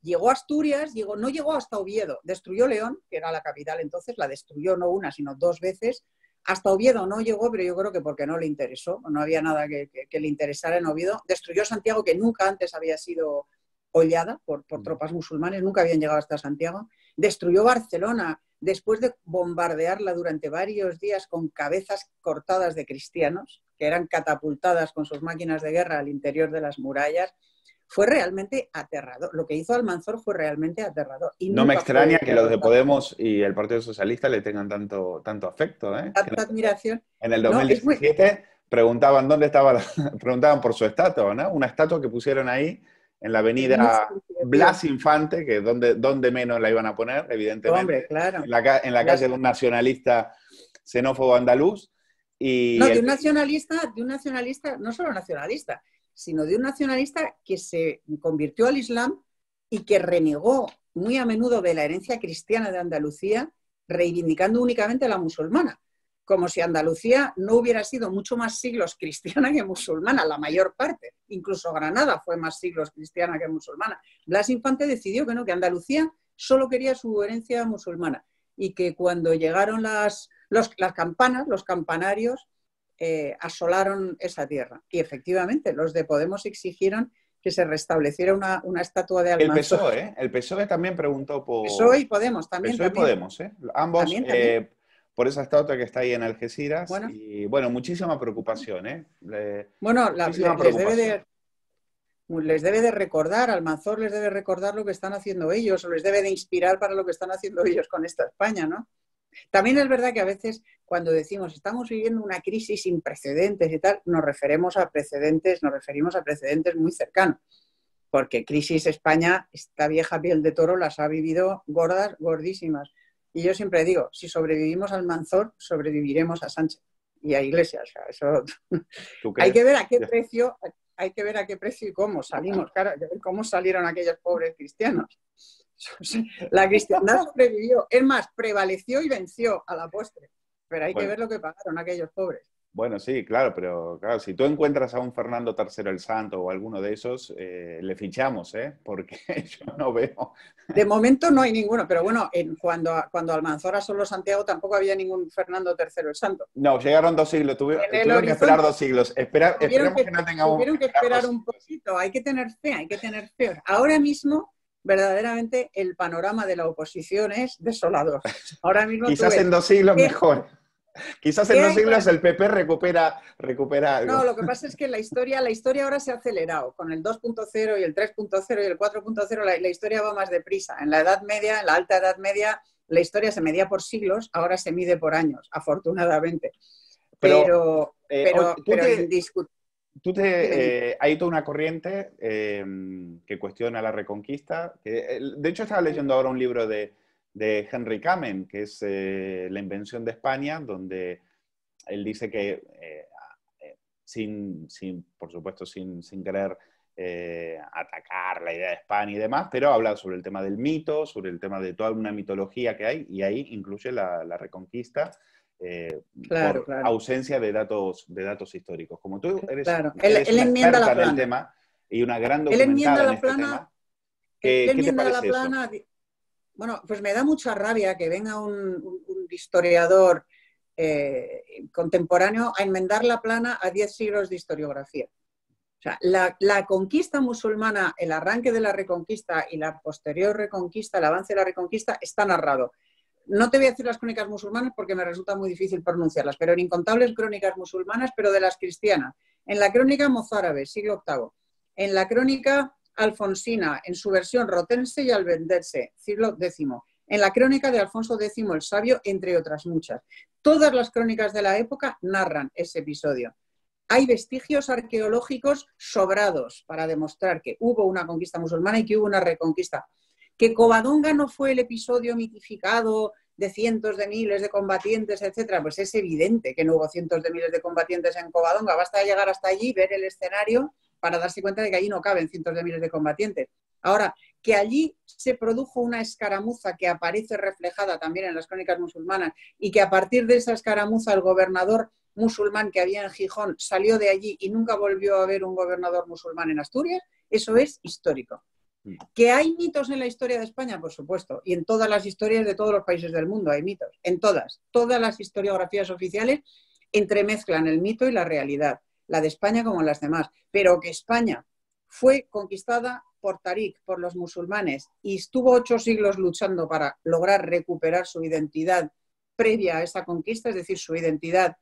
llegó a Asturias, no llegó hasta Oviedo. Destruyó León, que era la capital entonces, la destruyó no una, sino dos veces. Hasta Oviedo no llegó, pero yo creo que porque no le interesó, no había nada que le interesara en Oviedo. Destruyó Santiago, que nunca antes había sido hollada por tropas musulmanes, nunca habían llegado hasta Santiago. Destruyó Barcelona después de bombardearla durante varios días con cabezas cortadas de cristianos, que eran catapultadas con sus máquinas de guerra al interior de las murallas. Fue realmente aterrador. Lo que hizo Almanzor fue realmente aterrador. Y no me extraña que los de Podemos y el Partido Socialista le tengan tanto afecto, ¿eh? Tanta admiración. En el 2017 preguntaban dónde estaba, preguntaban por su estatua, ¿no? Una estatua que pusieron ahí en la avenida Blas Infante, que es donde menos la iban a poner, evidentemente. Hombre, claro. En la calle de un nacionalista xenófobo andaluz. No, de un nacionalista, no solo nacionalista, sino de un nacionalista que se convirtió al Islam y que renegó muy a menudo de la herencia cristiana de Andalucía, reivindicando únicamente la musulmana, como si Andalucía no hubiera sido mucho más siglos cristiana que musulmana, la mayor parte. Incluso Granada fue más siglos cristiana que musulmana. Blas Infante decidió que no, que Andalucía solo quería su herencia musulmana y que cuando llegaron las campanas, los campanarios, asolaron esa tierra. Y efectivamente, los de Podemos exigieron que se restableciera una estatua de Almanzor. El PSOE también preguntó por... PSOE y Podemos también. PSOE y Podemos, ¿eh? Ambos también. Por esa estatua que está ahí en Algeciras. Bueno. Y bueno, muchísima preocupación, ¿eh? Les debe de recordar, Almanzor les debe recordar lo que están haciendo ellos, o les debe de inspirar para lo que están haciendo ellos con esta España, ¿no? También es verdad que a veces cuando decimos estamos viviendo una crisis sin precedentes y tal, nos referimos a precedentes muy cercanos. Porque crisis España, esta vieja piel de toro las ha vivido gordas, gordísimas. Y yo siempre digo, si sobrevivimos al Manzor, sobreviviremos a Sánchez y a Iglesias. O sea, eso... Hay que ver a qué precio, y cómo salimos, claro, hay que ver cómo salieron aquellos pobres cristianos. La cristiandad sobrevivió, es más, prevaleció y venció a la postre. Pero hay que ver lo que pagaron aquellos pobres. Bueno, sí, claro, pero claro, si tú encuentras a un Fernando III el Santo o alguno de esos, le fichamos, porque yo no veo. De momento no hay ninguno, pero bueno, cuando Almanzora solo Santiago tampoco había ningún Fernando III el Santo. No, llegaron 2 siglos, tuvieron que esperar 2 siglos. Esperemos que no tengamos. Tuvieron que esperar un poquito, hay que tener fe, Ahora mismo, verdaderamente, el panorama de la oposición es desolador. Ahora mismo quizás en 2 siglos mejor. Quizás en 2 siglos el PP recupera algo. No, lo que pasa es que la historia ahora se ha acelerado. Con el 2.0 y el 3.0 y el 4.0 la historia va más deprisa. En la Edad Media, en la Alta Edad Media, la historia se medía por siglos, ahora se mide por años, afortunadamente. Pero indiscutible. Hay toda una corriente que cuestiona la Reconquista. De hecho, estaba leyendo ahora un libro de Henry Kamen, que es La invención de España, donde él dice que, por supuesto, sin querer atacar la idea de España y demás, pero habla sobre el tema del mito, sobre el tema de toda una mitología que hay, y ahí incluye la Reconquista, claro. ausencia de datos históricos. Como tú eres, él una enmienda experta la en el tema y una gran documentada en este tema, ¿qué te parece eso? Bueno, pues me da mucha rabia que venga un historiador contemporáneo a enmendar la plana a 10 siglos de historiografía. O sea, la conquista musulmana, el arranque de la Reconquista y la posterior Reconquista, el avance de la Reconquista, está narrado. No te voy a decir las crónicas musulmanas porque me resulta muy difícil pronunciarlas, pero en incontables crónicas musulmanas, pero de las cristianas. En la crónica mozárabe, siglo VIII. En la crónica alfonsina, en su versión rotense y albendense, siglo X. En la crónica de Alfonso X el Sabio, entre otras muchas. Todas las crónicas de la época narran ese episodio. Hay vestigios arqueológicos sobrados para demostrar que hubo una conquista musulmana y que hubo una reconquista. Que Covadonga no fue el episodio mitificado de cientos de miles de combatientes, etcétera, pues es evidente que no hubo cientos de miles de combatientes en Covadonga. Basta llegar hasta allí, ver el escenario para darse cuenta de que allí no caben cientos de miles de combatientes. Ahora, que allí se produjo una escaramuza que aparece reflejada también en las crónicas musulmanas y que a partir de esa escaramuza el gobernador musulmán que había en Gijón salió de allí y nunca volvió a haber un gobernador musulmán en Asturias, eso es histórico. ¿Que hay mitos en la historia de España? Por supuesto, y en todas las historias de todos los países del mundo hay mitos, en todas las historiografías oficiales entremezclan el mito y la realidad, la de España como las demás, pero que España fue conquistada por Tarik, por los musulmanes, y estuvo 8 siglos luchando para lograr recuperar su identidad previa a esa conquista, es decir, su identidad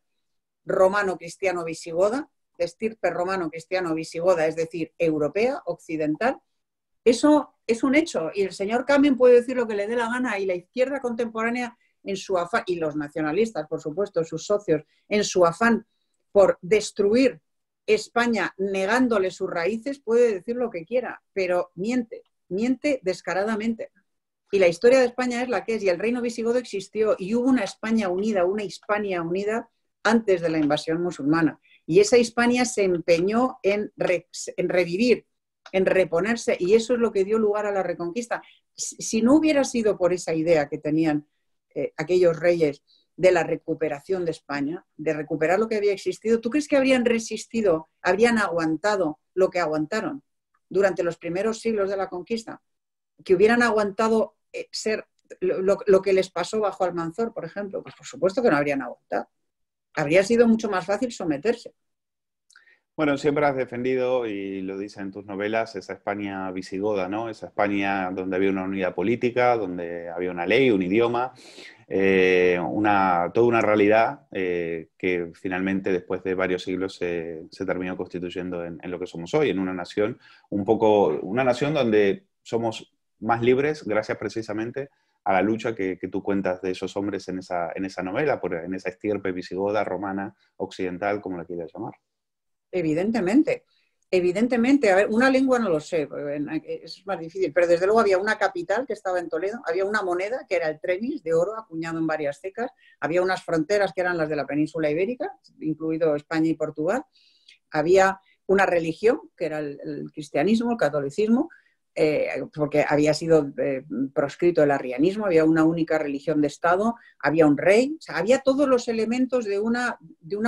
romano-cristiano-visigoda, de estirpe romano-cristiano-visigoda, es decir, europea, occidental. Eso es un hecho, y el señor Kamen puede decir lo que le dé la gana, y la izquierda contemporánea en su afán, y los nacionalistas, por supuesto, sus socios, en su afán por destruir España negándole sus raíces, puede decir lo que quiera, pero miente descaradamente. Y la historia de España es la que es, y el reino visigodo existió, y hubo una España unida, una Hispania unida antes de la invasión musulmana. Y esa Hispania se empeñó en revivir, en reponerse, y eso es lo que dio lugar a la Reconquista. Si no hubiera sido por esa idea que tenían aquellos reyes de la recuperación de España, de recuperar lo que había existido, ¿tú crees que habrían resistido, habrían aguantado lo que aguantaron durante los primeros siglos de la conquista? ¿Que hubieran aguantado ser lo que les pasó bajo Almanzor, por ejemplo? Pues por supuesto que no habrían aguantado. Habría sido mucho más fácil someterse. Bueno, siempre has defendido, y lo dices en tus novelas, esa España visigoda, ¿no? Esa España donde había una unidad política, donde había una ley, un idioma, toda una realidad que finalmente después de varios siglos se terminó constituyendo en lo que somos hoy, en una nación donde somos más libres gracias precisamente a la lucha que tú cuentas de esos hombres en esa novela, en esa estirpe visigoda, romana, occidental, como la quieras llamar. Evidentemente. Evidentemente, a ver, una lengua no lo sé, es más difícil, pero desde luego había una capital que estaba en Toledo, había una moneda que era el tremis de oro acuñado en varias cecas, había unas fronteras que eran las de la península ibérica, incluido España y Portugal, había una religión que era el cristianismo, el catolicismo, porque había sido proscrito el arrianismo, había una única religión de Estado, había un rey, o sea, había todos los elementos de una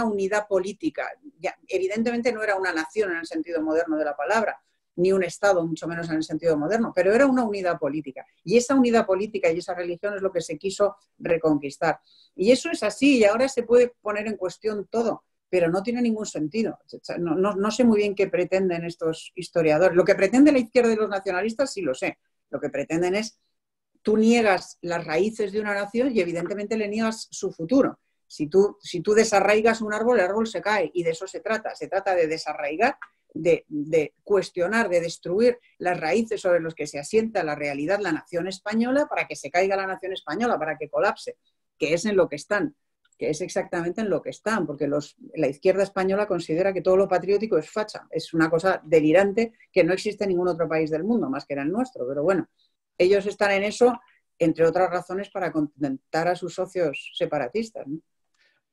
unidad política. Ya, evidentemente no era una nación en el sentido moderno de la palabra, ni un Estado, mucho menos en el sentido moderno, pero era una unidad política. Y esa unidad política y esa religión es lo que se quiso reconquistar. Y eso es así, y ahora se puede poner en cuestión todo, pero no tiene ningún sentido. No sé muy bien qué pretenden estos historiadores. Lo que pretende la izquierda y los nacionalistas sí lo sé. Lo que pretenden es, tú niegas las raíces de una nación y evidentemente le niegas su futuro. Si tú desarraigas un árbol, el árbol se cae, y de eso se trata. Se trata de desarraigar, de cuestionar, de destruir las raíces sobre las que se asienta la realidad, la nación española, para que se caiga la nación española, para que colapse, que es en lo que están. Que es exactamente en lo que están, porque la izquierda española considera que todo lo patriótico es facha. Es una cosa delirante que no existe en ningún otro país del mundo, más que en el nuestro. Pero bueno, ellos están en eso, entre otras razones, para contentar a sus socios separatistas, ¿no?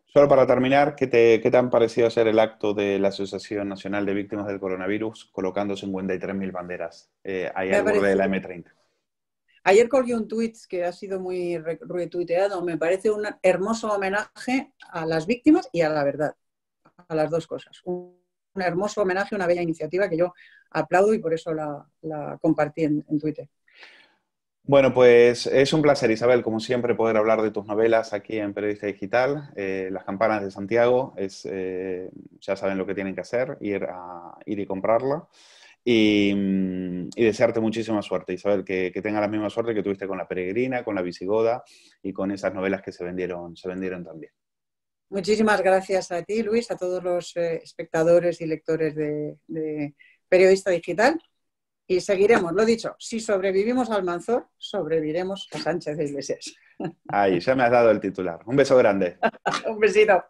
Solo para terminar, ¿qué te han parecido ser el acto de la Asociación Nacional de Víctimas del Coronavirus colocando 53.000 banderas ahí al borde de la M30? Ayer colgué un tuit que ha sido muy retuiteado. Me parece un hermoso homenaje a las víctimas y a la verdad, a las dos cosas. Un hermoso homenaje, una bella iniciativa que yo aplaudo y por eso la compartí en Twitter. Bueno, pues es un placer, Isabel, como siempre, poder hablar de tus novelas aquí en Periodista Digital. Las campanas de Santiago, ya saben lo que tienen que hacer, ir y comprarla. Y desearte muchísima suerte, Isabel, que tenga la misma suerte que tuviste con La Peregrina, con La Visigoda y con esas novelas que se vendieron también. Muchísimas gracias a ti, Luis, a todos los espectadores y lectores de Periodista Digital. Y seguiremos, lo dicho, si sobrevivimos al Almanzor, sobreviviremos a Sánchez de Iglesias. Ahí, ya me has dado el titular. Un beso grande. Un besito.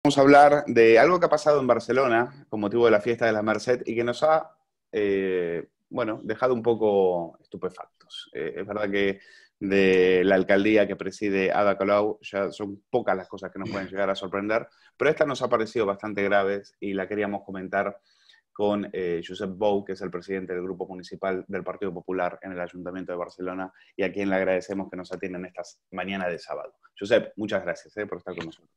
Vamos a hablar de algo que ha pasado en Barcelona con motivo de la fiesta de la Merced y que nos ha, dejado un poco estupefactos. Es verdad que de la alcaldía que preside Ada Colau ya son pocas las cosas que nos pueden llegar a sorprender, pero esta nos ha parecido bastante graves y la queríamos comentar con Josep Bou, que es el presidente del Grupo Municipal del Partido Popular en el Ayuntamiento de Barcelona y a quien le agradecemos que nos atienda en estas mañanas de sábado. Josep, muchas gracias por estar con nosotros.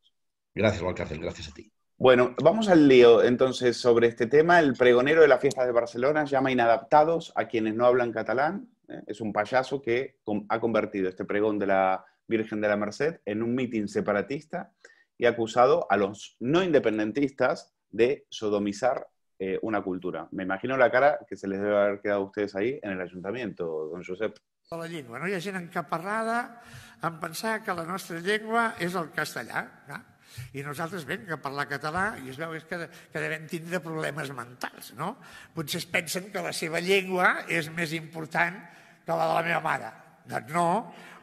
Gracias, Valcárcel, gracias a ti. Bueno, vamos al lío entonces sobre este tema. El pregonero de la fiesta de Barcelona llama inadaptados a quienes no hablan catalán. Es un payaso que ha convertido este pregón de la Virgen de la Merced en un mitin separatista y ha acusado a los no independentistas de sodomizar una cultura. Me imagino la cara que se les debe haber quedado a ustedes ahí en el ayuntamiento, don Josep. La llengua, no hi ha gent encaparrada en pensar que la nostra llengua és el castellà, no? I nosaltres vam que parlar català i es veu que devem tindre problemes mentals, no? Potser es pensen que la seva llengua és més important que la de la meva mare. Doncs no,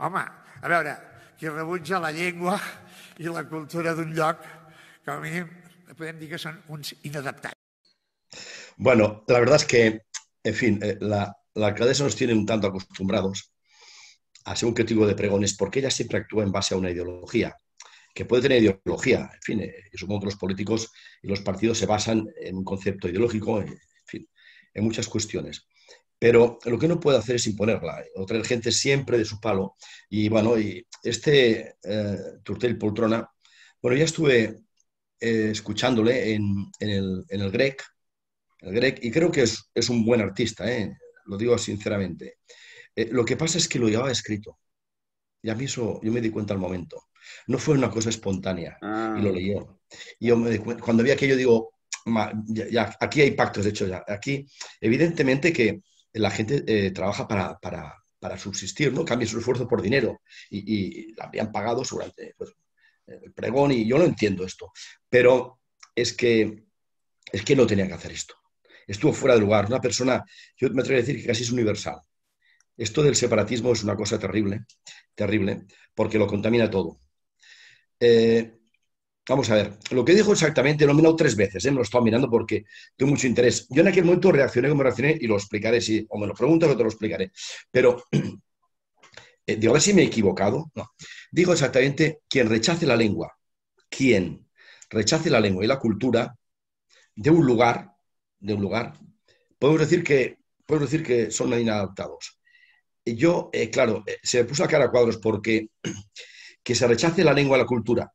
home, a veure, qui rebutja la llengua i la cultura d'un lloc, que a mínim podem dir que són uns inadaptats. Bueno, la verdad es que, en fin, la alcaldesa nos tiene un tanto acostumbrados a según qué tipo de pregones, porque ella siempre actúa en base a una ideología, que puede tener ideología. En fin, yo supongo que los políticos y los partidos se basan en un concepto ideológico, en fin, en muchas cuestiones. Pero lo que no puede hacer es imponerla, o traer gente siempre de su palo. Y bueno, y este Turtell Poltrona, bueno, ya estuve escuchándole en el Grec, y creo que es un buen artista, lo digo sinceramente. Lo que pasa es que lo llevaba escrito. Y a mí eso, yo me di cuenta al momento. No fue una cosa espontánea, y lo leyó. Y yo me di cuenta, cuando vi aquello, digo, ya, aquí hay pactos, de hecho, ya. Aquí, evidentemente que la gente trabaja para para subsistir, ¿no? Cambien su esfuerzo por dinero y la habrían pagado seguramente pues, el pregón, y yo no entiendo esto, pero es que no tenía que hacer esto. Estuvo fuera de lugar. Una persona, yo me atrevo a decir que casi es universal. Esto del separatismo es una cosa terrible, terrible, porque lo contamina todo. Vamos a ver, lo que dijo exactamente lo he mirado 3 veces, me lo he estado mirando porque tengo mucho interés. Yo en aquel momento reaccioné como reaccioné y lo explicaré, o me lo preguntas o te lo explicaré. Pero, digo, a ver si me he equivocado. No, digo exactamente quien rechace la lengua, quien rechace la lengua y la cultura de un lugar, podemos decir que son inadaptados. Y yo, claro, se me puso la cara a cuadros porque que se rechace la lengua y la cultura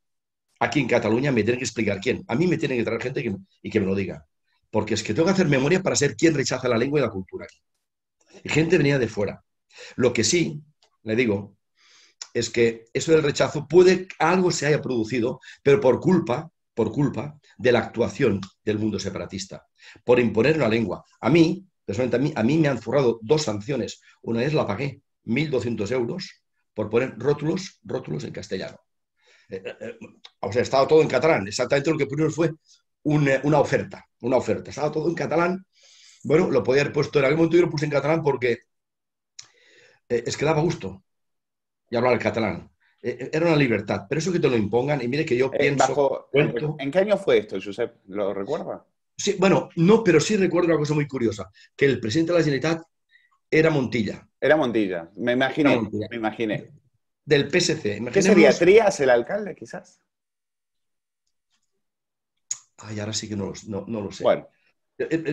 aquí en Cataluña me tienen que explicar quién. A mí me tienen que traer gente y que me lo diga. Porque es que tengo que hacer memoria para saber quién rechaza la lengua y la cultura aquí. Y gente venía de fuera. Lo que sí, le digo, es que eso del rechazo puede que algo se haya producido, pero por culpa de la actuación del mundo separatista, por imponer una lengua. A mí, personalmente, a mí me han zurrado 2 sanciones. Una vez la pagué, 1.200 euros, por poner rótulos en castellano. O sea, estaba todo en catalán. Exactamente lo que pusieron fue una oferta. Estaba todo en catalán. Bueno, lo podía haber puesto en algún momento, yo lo puse en catalán porque es que daba gusto y hablar el catalán. Era una libertad, pero eso que te lo impongan, y mire que yo pienso... ¿En qué año fue esto, Josep? ¿Lo recuerda? Sí, bueno, no, pero sí recuerdo una cosa muy curiosa, que el presidente de la Generalitat era Montilla. Era Montilla, me imaginé. Del PSC. ¿Qué sería? ¿Trías el alcalde, quizás? Ay, ahora sí que no lo sé. Bueno.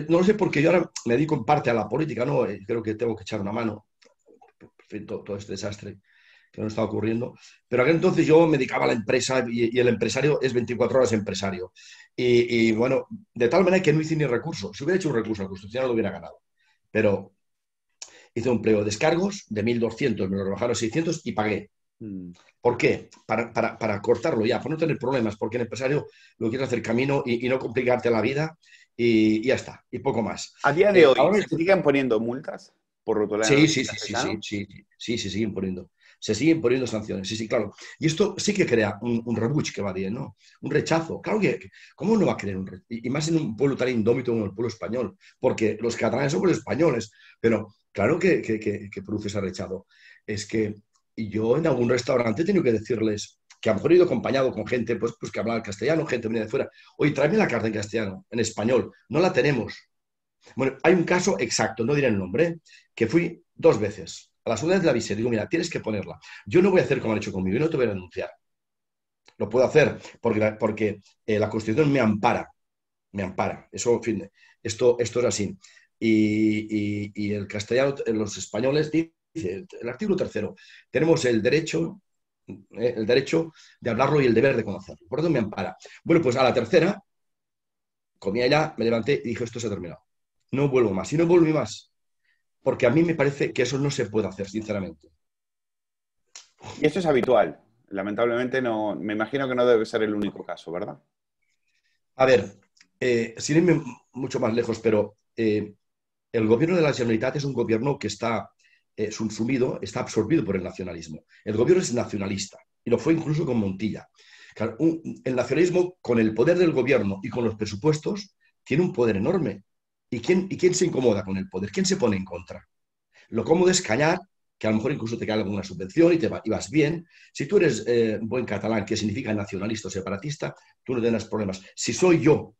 No lo sé porque yo ahora me dedico en parte a la política, ¿no? Creo que tengo que echar una mano. Por fin, todo este desastre que nos está ocurriendo. Pero aquel entonces yo me dedicaba a la empresa y el empresario es 24 horas empresario. Y bueno, de tal manera que no hice ni recurso. Si hubiera hecho un recurso a la Constitución, lo hubiera ganado. Pero hice un pliego de descargos de 1.200, me lo rebajaron a 600 y pagué. ¿Por qué? Para cortarlo ya, para no tener problemas, porque el empresario lo quiere hacer camino y no complicarte la vida y ya está, y poco más. ¿A día de hoy se siguen poniendo multas por rotular? Sí, se siguen poniendo. Se siguen poniendo sanciones, sí, claro. Y esto sí que crea un rebuch que va bien, ¿no? Un rechazo. Claro que, ¿cómo no va a crear un rechazo? Y más en un pueblo tan indómito como el pueblo español, porque los catalanes somos españoles, pero claro que produce ese rechazo. Es que yo en algún restaurante he tenido que decirles que a lo mejor he ido acompañado con gente pues que hablaba castellano, gente venía de fuera. Oye, tráeme la carta en castellano, en español. No la tenemos. Bueno, hay un caso exacto, no diré el nombre, que fui 2 veces. A la segunda vez la avisé, digo, mira, tienes que ponerla. Yo no voy a hacer como han hecho conmigo, yo no te voy a denunciar. Lo puedo hacer porque la Constitución me ampara. Eso, en fin, esto es así. Y el castellano, los españoles, dice, el artículo 3, tenemos el derecho de hablarlo y el deber de conocerlo. Por eso me ampara. Bueno, pues a la tercera, comí allá, me levanté y dije, esto se ha terminado. No vuelvo más. Y no vuelvo más. Porque a mí me parece que eso no se puede hacer, sinceramente. Y esto es habitual. Lamentablemente, no, me imagino que no debe ser el único caso, ¿verdad? A ver, sin irme mucho más lejos, pero el gobierno de la Generalitat es un gobierno que está subsumido, está absorbido por el nacionalismo. El gobierno es nacionalista, y lo fue incluso con Montilla. Claro, el nacionalismo, con el poder del gobierno y con los presupuestos, tiene un poder enorme. ¿Y quién se incomoda con el poder? ¿Quién se pone en contra? Lo cómodo es callar, que a lo mejor incluso te cae alguna subvención y vas bien. Si tú eres buen catalán, que significa nacionalista o separatista, tú no tendrás problemas. Si soy yo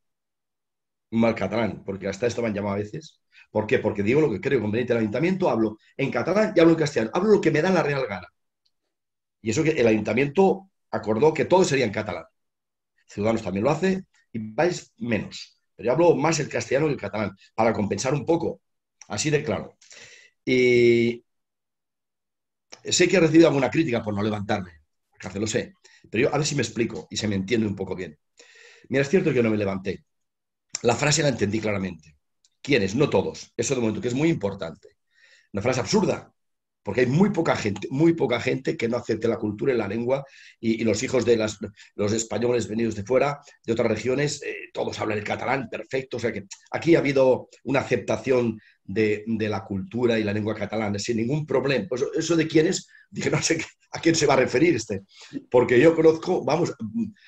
un mal catalán, porque hasta esto me han llamado a veces, ¿por qué? Porque digo lo que creo conveniente al ayuntamiento, hablo en catalán y hablo en castellano, hablo lo que me da la real gana. Y eso que el ayuntamiento acordó que todo sería en catalán. Ciudadanos también lo hace y vais menos. Pero yo hablo más el castellano que el catalán, para compensar un poco, así de claro. Y sé que he recibido alguna crítica por no levantarme, lo sé, pero yo a ver si me explico y se me entiende un poco bien. Mira, es cierto que yo no me levanté. La frase la entendí claramente. ¿Quiénes? No todos. Eso de momento, que es muy importante. Una frase absurda, porque hay muy poca gente que no acepte la cultura y la lengua, y los hijos de los españoles venidos de fuera, de otras regiones, todos hablan el catalán, perfecto. O sea que aquí ha habido una aceptación de la cultura y la lengua catalana sin ningún problema. Pues eso de quién es, dije, no sé a quién se va a referir porque yo conozco, vamos,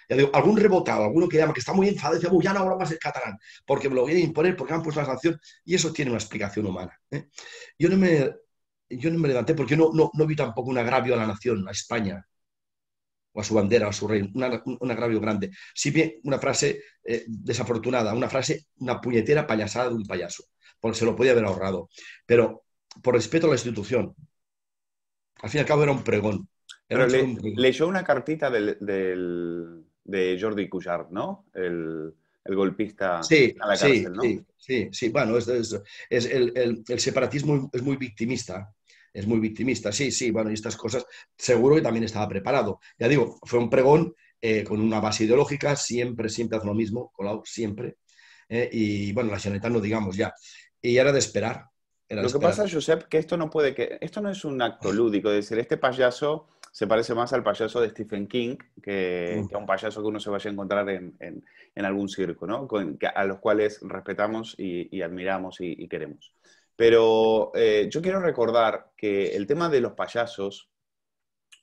ya digo, algún rebotado, alguno que llama, que está muy enfadado y dice, ya no hablo más el catalán, porque me lo vienen a imponer, porque me han puesto la sanción, y eso tiene una explicación humana. Yo no me levanté porque no vi tampoco un agravio a la nación, a España, o a su bandera, o a su rey, un agravio grande. Sí vi una frase desafortunada, una puñetera payasada de un payaso, porque se lo podía haber ahorrado. Pero por respeto a la institución, al fin y al cabo era un pregón. Pero leyó una cartita de Jordi Cuixart, ¿no? El golpista a la cárcel, ¿no? Sí. Bueno, el separatismo es muy victimista. Es muy victimista, sí. Bueno, y estas cosas seguro que también estaba preparado. Ya digo, fue un pregón con una base ideológica, siempre hace lo mismo, Colau, siempre. Y bueno, la Generalitat no digamos ya. Y era de esperar. Lo que pasa, Josep, que esto no es un acto lúdico, es decir, este payaso se parece más al payaso de Stephen King que a un payaso que uno se vaya a encontrar en algún circo, ¿no? A los cuales respetamos y admiramos y queremos. Pero yo quiero recordar que el tema de los payasos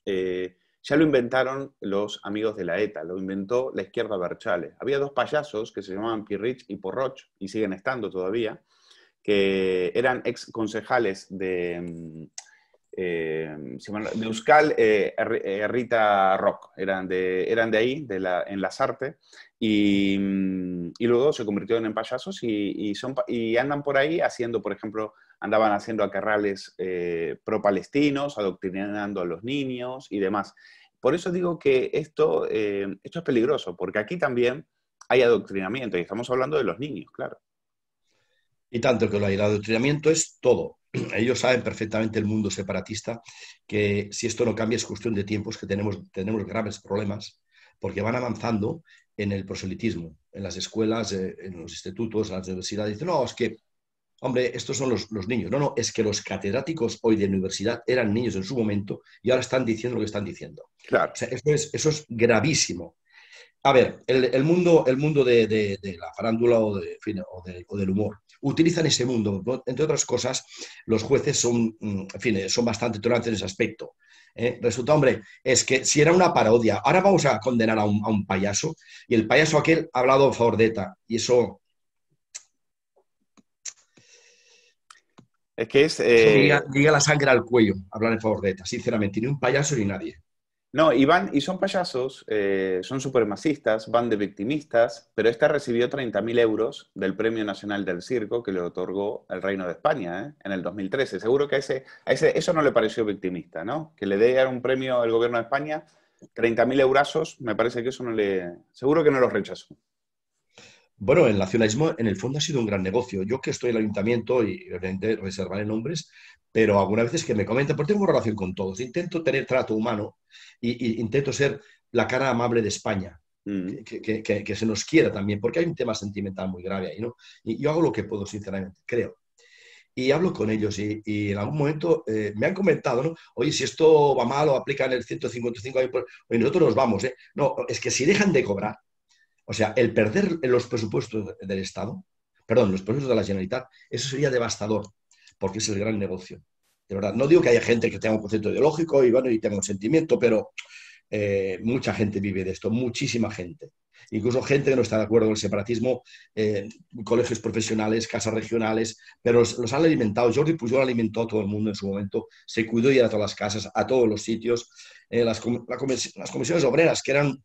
ya lo inventaron los amigos de la ETA, lo inventó la izquierda Berchale. Había dos payasos que se llamaban Pirrich y Porroch, y siguen estando todavía, que eran ex concejales de Euskal Herrita Rock, eran de ahí, en Lasarte, y luego se convirtieron en payasos y andan por ahí haciendo, por ejemplo, andaban haciendo acarrales pro-palestinos, adoctrinando a los niños y demás. Por eso digo que esto es peligroso, porque aquí también hay adoctrinamiento, y estamos hablando de los niños, claro. Y tanto que el adoctrinamiento es todo. Ellos saben perfectamente, el mundo separatista, que si esto no cambia es cuestión de tiempos, que tenemos graves problemas, porque van avanzando en el proselitismo, en las escuelas, en los institutos, en las universidades. Dicen, no, es que, hombre, estos son los niños. No, es que los catedráticos hoy de universidad eran niños en su momento y ahora están diciendo lo que están diciendo. Claro. O sea, eso es gravísimo. A ver, el mundo de la farándula o del humor utilizan ese mundo. Entre otras cosas, los jueces son bastante tolerantes en ese aspecto. Resulta, hombre, es que si era una parodia, ahora vamos a condenar a un payaso, y el payaso aquel ha hablado a favor de ETA, y eso... Es que es... Llega la sangre al cuello hablar en favor de ETA, sinceramente, ni un payaso ni nadie. No, y son payasos, son supremacistas, van de victimistas, pero este recibió 30.000 euros del Premio Nacional del Circo que le otorgó el Reino de España en el 2013. Seguro que eso no le pareció victimista, ¿no? Que le diera un premio al Gobierno de España, 30.000 eurazos, me parece que eso seguro que no los rechazó. Bueno, el nacionalismo en el fondo ha sido un gran negocio. Yo que estoy en el ayuntamiento, y obviamente reservaré nombres, pero algunas veces que me comentan, porque tengo relación con todos, intento tener trato humano y intento ser la cara amable de España, que se nos quiera también, porque hay un tema sentimental muy grave ahí, ¿no? Y yo hago lo que puedo, sinceramente, creo. Y hablo con ellos y en algún momento me han comentado, ¿no? Oye, si esto va mal o aplican el 155, oye, nosotros nos vamos, ¿eh? No, es que si dejan de cobrar, o sea, el perder los presupuestos del Estado, perdón, los presupuestos de la Generalitat, eso sería devastador, porque es el gran negocio. De verdad, no digo que haya gente que tenga un concepto ideológico y tenga un sentimiento, pero mucha gente vive de esto, muchísima gente. Incluso gente que no está de acuerdo con el separatismo, colegios profesionales, casas regionales, pero los han alimentado. Jordi Pujol alimentó a todo el mundo en su momento, se cuidó y a todas las casas, a todos los sitios. Las comisiones obreras, que eran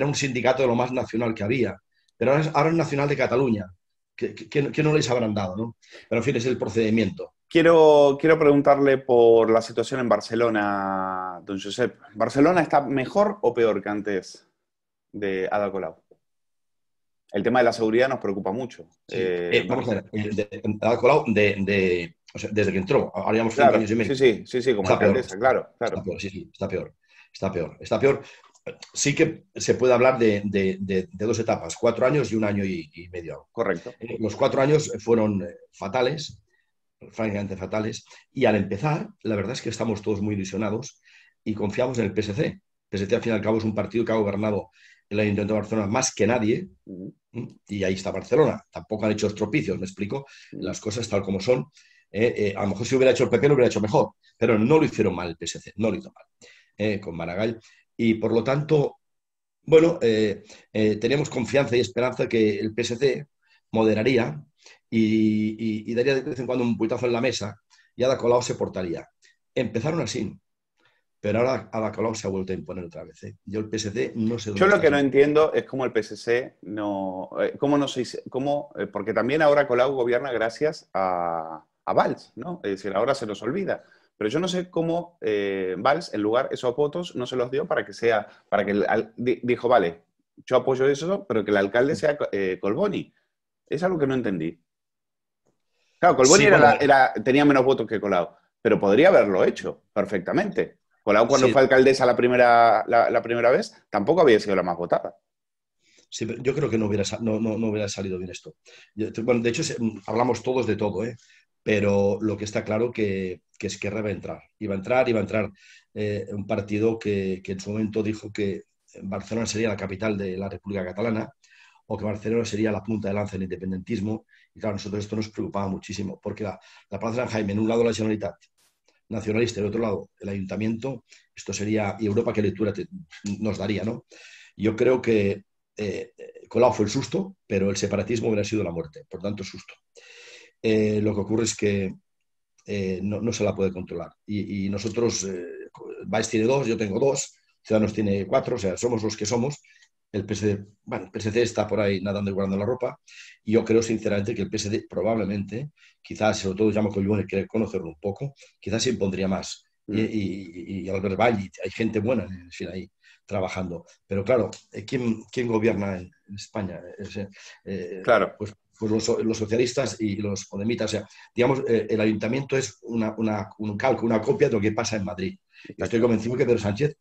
un sindicato de lo más nacional que había, pero ahora es nacional de Cataluña, que no les habrán dado, ¿no? Pero en fin, es el procedimiento. Quiero preguntarle por la situación en Barcelona, don Josep. ¿Barcelona está mejor o peor que antes de Ada Colau? El tema de la seguridad nos preocupa mucho. Sí. Vamos a ver, Ada Colau, o sea, desde que entró, ahora llevamos 5 años y medio. Sí, como alcaldesa, claro. Está peor, sí, está peor. Sí que se puede hablar de 2 etapas, 4 años y 1 año y medio. Correcto. Los 4 años fueron fatales, francamente fatales. Y al empezar, la verdad es que estamos todos muy ilusionados y confiamos en el PSC. El PSC, al fin y al cabo, es un partido que ha gobernado el Ayuntamiento de Barcelona más que nadie. Y ahí está Barcelona. Tampoco han hecho estropicios, me explico. Las cosas tal como son. A lo mejor si hubiera hecho el PP lo hubiera hecho mejor, pero no lo hicieron mal el PSC, no lo hizo mal con Maragall. Y por lo tanto, bueno, tenemos confianza y esperanza que el PSC moderaría y daría de vez en cuando un puñetazo en la mesa y Ada Colau se portaría. Empezaron así, pero ahora Ada Colau se ha vuelto a imponer otra vez. Yo el PSC no sé dónde Yo lo está. que no entiendo es cómo el PSC no... porque también ahora Colau gobierna gracias a Valls, ¿no? Es decir, ahora se nos olvida. Pero yo no sé cómo Valls, en lugar, esos votos no se los dio para que sea... dijo, vale, yo apoyo eso, pero que el alcalde sea Colboni. Es algo que no entendí. Claro, Colboni Sí, tenía menos votos que Colau, pero podría haberlo hecho perfectamente. Colau, cuando sí. fue alcaldesa la primera vez, tampoco había sido la más votada. Sí, pero yo creo que no hubiera salido bien esto. Bueno, de hecho, hablamos todos de todo, pero lo que está claro que Esquerra va a entrar. Iba a entrar un partido que en su momento dijo que Barcelona sería la capital de la República Catalana o que Barcelona sería la punta de lanza del independentismo. Y claro, a nosotros esto nos preocupaba muchísimo, porque la Plaza de San Jaime, en un lado la Generalitat nacionalista y del otro lado el ayuntamiento, esto sería, y Europa qué lectura nos daría, ¿no? Yo creo que Colau fue el susto, pero el separatismo hubiera sido la muerte, por tanto susto. Lo que ocurre es que no se la puede controlar. Y nosotros, Valls tiene 2, yo tengo 2, Ciudadanos tiene 4, o sea, somos los que somos. El PSC está por ahí nadando y guardando la ropa. Y yo creo sinceramente que el PSD probablemente, quizás, sobre todo llamo Collboni, quiere conocerlo un poco, quizás se impondría más. Y Albert Valls, hay gente buena, en fin, ahí trabajando. Pero claro, ¿quién gobierna en España? Claro. Pues los socialistas y los podemitas. O sea, digamos, el ayuntamiento es un calco, una copia de lo que pasa en Madrid. Yo estoy convencido que Pedro Sánchez,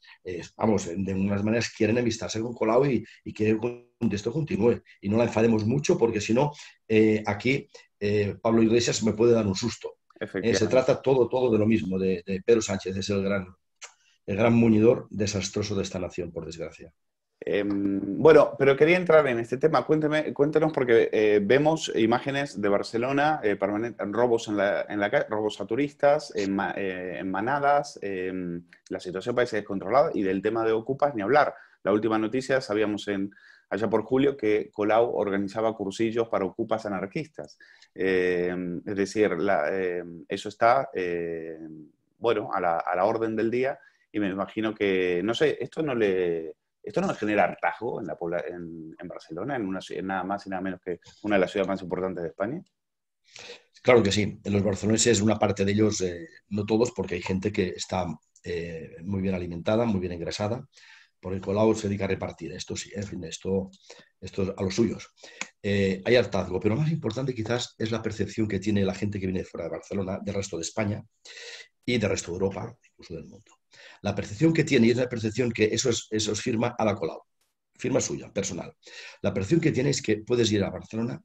vamos, de unas maneras quieren enemistarse con Colau y quieren que esto continúe. Y no la enfademos mucho porque si no, aquí Pablo Iglesias me puede dar un susto. Se trata todo de lo mismo, de Pedro Sánchez, es el gran muñidor desastroso de esta nación, por desgracia. Bueno, pero quería entrar en este tema. Cuéntenos, porque vemos imágenes de Barcelona, robos en la calle, robos a turistas, en manadas, la situación parece descontrolada, y del tema de Ocupas ni hablar. La última noticia, sabíamos allá por julio, que Colau organizaba cursillos para Ocupas anarquistas. Es decir, eso está, bueno, a la orden del día, y me imagino que, no sé, ¿esto no le genera hartazgo en Barcelona, en nada más y nada menos que una de las ciudades más importantes de España? Claro que sí. En los barceloneses, una parte de ellos, no todos, porque hay gente que está muy bien alimentada, muy bien engrasada, por el Colau se dedica a repartir. Esto sí, en fin, esto a los suyos. Hay hartazgo, pero lo más importante quizás es la percepción que tiene la gente que viene de fuera de Barcelona, del resto de España y del resto de Europa, incluso del mundo. La percepción que tiene, y es la percepción que eso es firma Ada Colau, firma suya, personal. La percepción que tiene es que puedes ir a Barcelona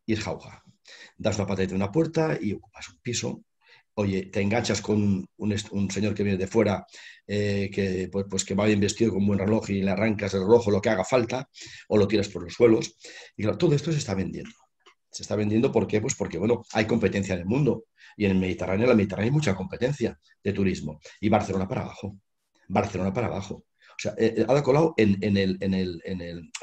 y es jauja. Das una patadita en una puerta y ocupas un piso. Oye, te enganchas con un señor que viene de fuera, que va bien vestido con buen reloj y le arrancas el reloj o lo que haga falta, o lo tiras por los suelos. Y claro, todo esto se está vendiendo. Se está vendiendo, ¿por qué? Pues porque, bueno, hay competencia en el mundo. Y en el Mediterráneo, hay mucha competencia de turismo. Y Barcelona para abajo. Barcelona para abajo. O sea, Ada Colau,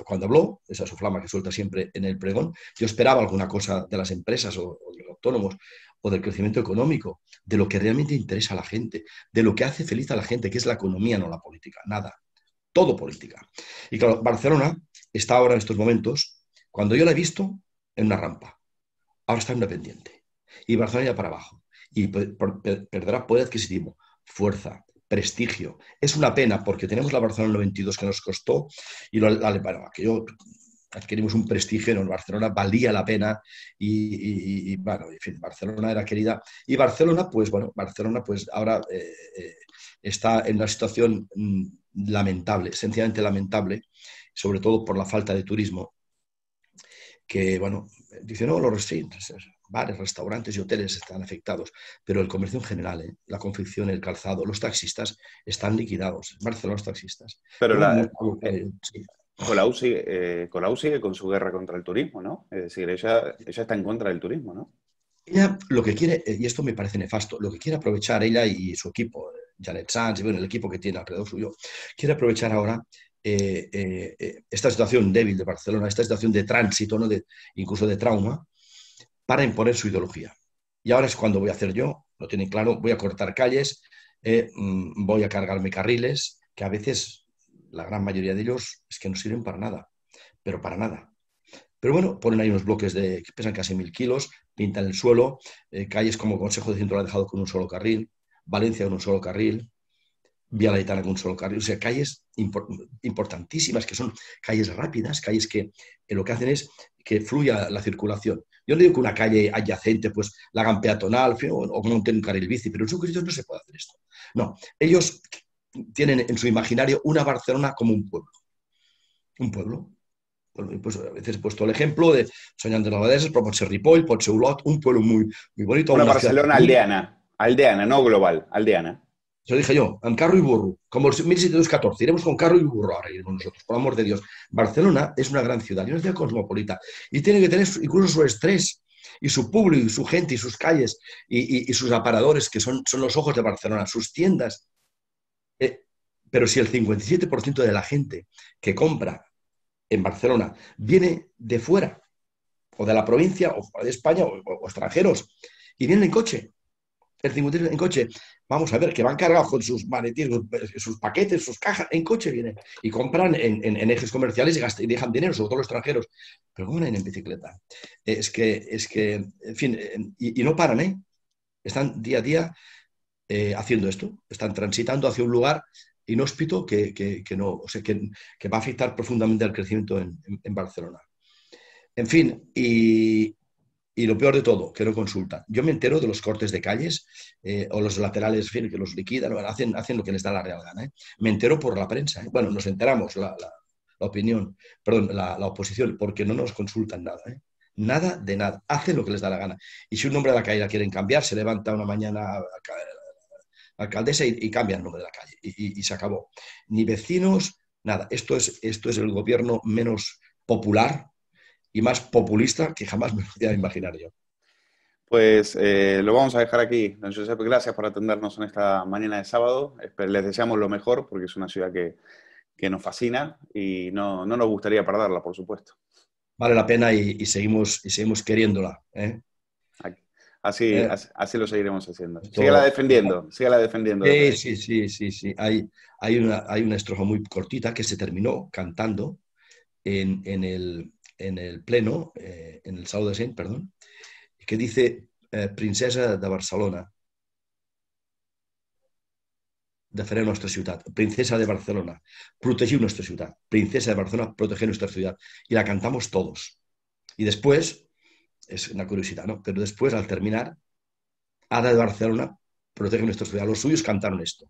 cuando habló, esa soflama que suelta siempre en el pregón, yo esperaba alguna cosa de las empresas o de los autónomos o del crecimiento económico, de lo que realmente interesa a la gente, de lo que hace feliz a la gente, que es la economía, no la política. Nada. Todo política. Y claro, Barcelona está ahora en estos momentos, cuando yo la he visto, en una rampa. Ahora está en una pendiente. Y Barcelona ya para abajo. Y perderá poder adquisitivo, fuerza, prestigio. Es una pena porque tenemos la Barcelona 92 que nos costó y aquello adquirimos un prestigio en Barcelona, valía la pena y bueno, en fin, Barcelona era querida. Y Barcelona, pues ahora está en una situación lamentable, sencillamente lamentable, sobre todo por la falta de turismo, que, bueno, dice, no, los restrictos. bares, restaurantes y hoteles están afectados, pero el comercio en general, la confección, el calzado, los taxistas están liquidados. En Barcelona los taxistas. Pero Sí. Colau sigue con su guerra contra el turismo, ¿no? Es decir, ella está en contra del turismo, ¿no? Ella lo que quiere, y esto me parece nefasto, lo que quiere aprovechar ella y su equipo, Janet Sanz, y bueno, el equipo que tiene alrededor suyo, quiere aprovechar ahora esta situación débil de Barcelona, esta situación de tránsito, ¿no? Incluso de trauma, para imponer su ideología. Y ahora es cuando voy a hacer yo, lo tienen claro, voy a cortar calles, voy a cargarme carriles, que a veces la gran mayoría de ellos es que no sirven para nada, pero para nada. Pero bueno, ponen ahí unos bloques que pesan casi 1000 kilos, pintan el suelo, calles como Consejo de Ciento lo ha dejado con un solo carril, Valencia con un solo carril, Vía Laietana con un solo carril, o sea, calles importantísimas, que son calles rápidas, calles que lo que hacen es que fluya la circulación. Yo no digo que una calle adyacente pues la hagan peatonal o monten un carril bici, pero en su sitios no se puede hacer esto. No, ellos tienen en su imaginario una Barcelona como un pueblo. Un pueblo. Bueno, pues a veces he puesto el ejemplo de Sant Joan de les Abadesses, però pot ser Ripoll, pot ser Olot, un pueblo muy bonito. Una Barcelona aldeana, no global, aldeana. Eso dije yo, en carro y burro, como el 1714, iremos con carro y burro ahora, iremos nosotros, por amor de Dios. Barcelona es una gran ciudad, y una ciudad cosmopolita, y tiene que tener incluso su estrés, y su público, y su gente, y sus calles, y sus aparadores, que son los ojos de Barcelona, sus tiendas. Pero si el 57% de la gente que compra en Barcelona viene de fuera, o de la provincia, o de España, o extranjeros, y vienen en coche, el 53% en coche, vamos a ver, que van cargados con sus maletines, sus paquetes, sus cajas, en coche vienen, y compran en ejes comerciales y dejan dinero, sobre todo los extranjeros, pero ¿cómo vienen en bicicleta? Es que, en fin, y no paran, ¿eh? Están día a día haciendo esto, están transitando hacia un lugar inhóspito que va a afectar profundamente al crecimiento en Barcelona. En fin, y lo peor de todo, que no consultan. Yo me entero de los cortes de calles o los laterales, en fin, que los liquidan, hacen lo que les da la real gana. Me entero por la prensa. Bueno, nos enteramos, la opinión, perdón, la oposición, porque no nos consultan nada. Nada de nada. Hacen lo que les da la gana. Y si un nombre de la calle la quieren cambiar, se levanta una mañana alcaldesa y cambia el nombre de la calle y se acabó. Ni vecinos, nada. Esto es el gobierno menos popular y más populista que jamás me podía imaginar yo. Pues lo vamos a dejar aquí. Don Josep, gracias por atendernos en esta mañana de sábado. Les deseamos lo mejor porque es una ciudad que nos fascina y no nos gustaría perderla, por supuesto. Vale la pena y seguimos queriéndola. Así lo seguiremos haciendo. Síguela defendiendo. Sí. Hay una estrofa muy cortita que se terminó cantando en el pleno, en el Saló de Cent, perdón, que dice princesa de Barcelona, defenseu nuestra ciudad, princesa de Barcelona, protegiu nuestra ciudad, princesa de Barcelona, proteger nuestra ciudad. Y la cantamos todos. Y después, es una curiosidad, ¿no? Pero después, al terminar, Ada de Barcelona, protege nuestra ciudad. Los suyos cantaron esto.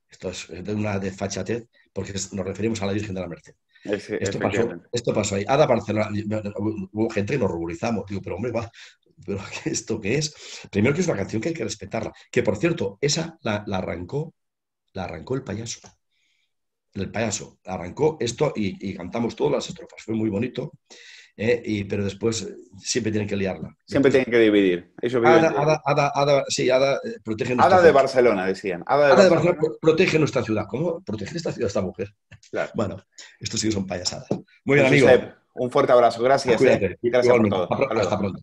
Esto es de una desfachatez, porque nos referimos a la Virgen de la Merced. Esto pasó ahí. Ada Barcelona, hubo gente que nos ruborizamos. Digo, pero hombre, ¿pero esto qué es? Primero que es una canción que hay que respetarla. Que, por cierto, esa la arrancó el payaso. El payaso arrancó esto y cantamos todas las estrofas. Fue muy bonito. Pero después siempre tienen que liarla. Siempre tienen que dividir. Ada protege nuestra ciudad. De Barcelona, decían. Ada de Barcelona protege nuestra ciudad. ¿Cómo protege esta ciudad esta mujer? Claro. Bueno, esto sí son payasadas. Muy bien, amigo. Un fuerte abrazo. Gracias. Cuídate. Gracias por todo. Hasta pronto.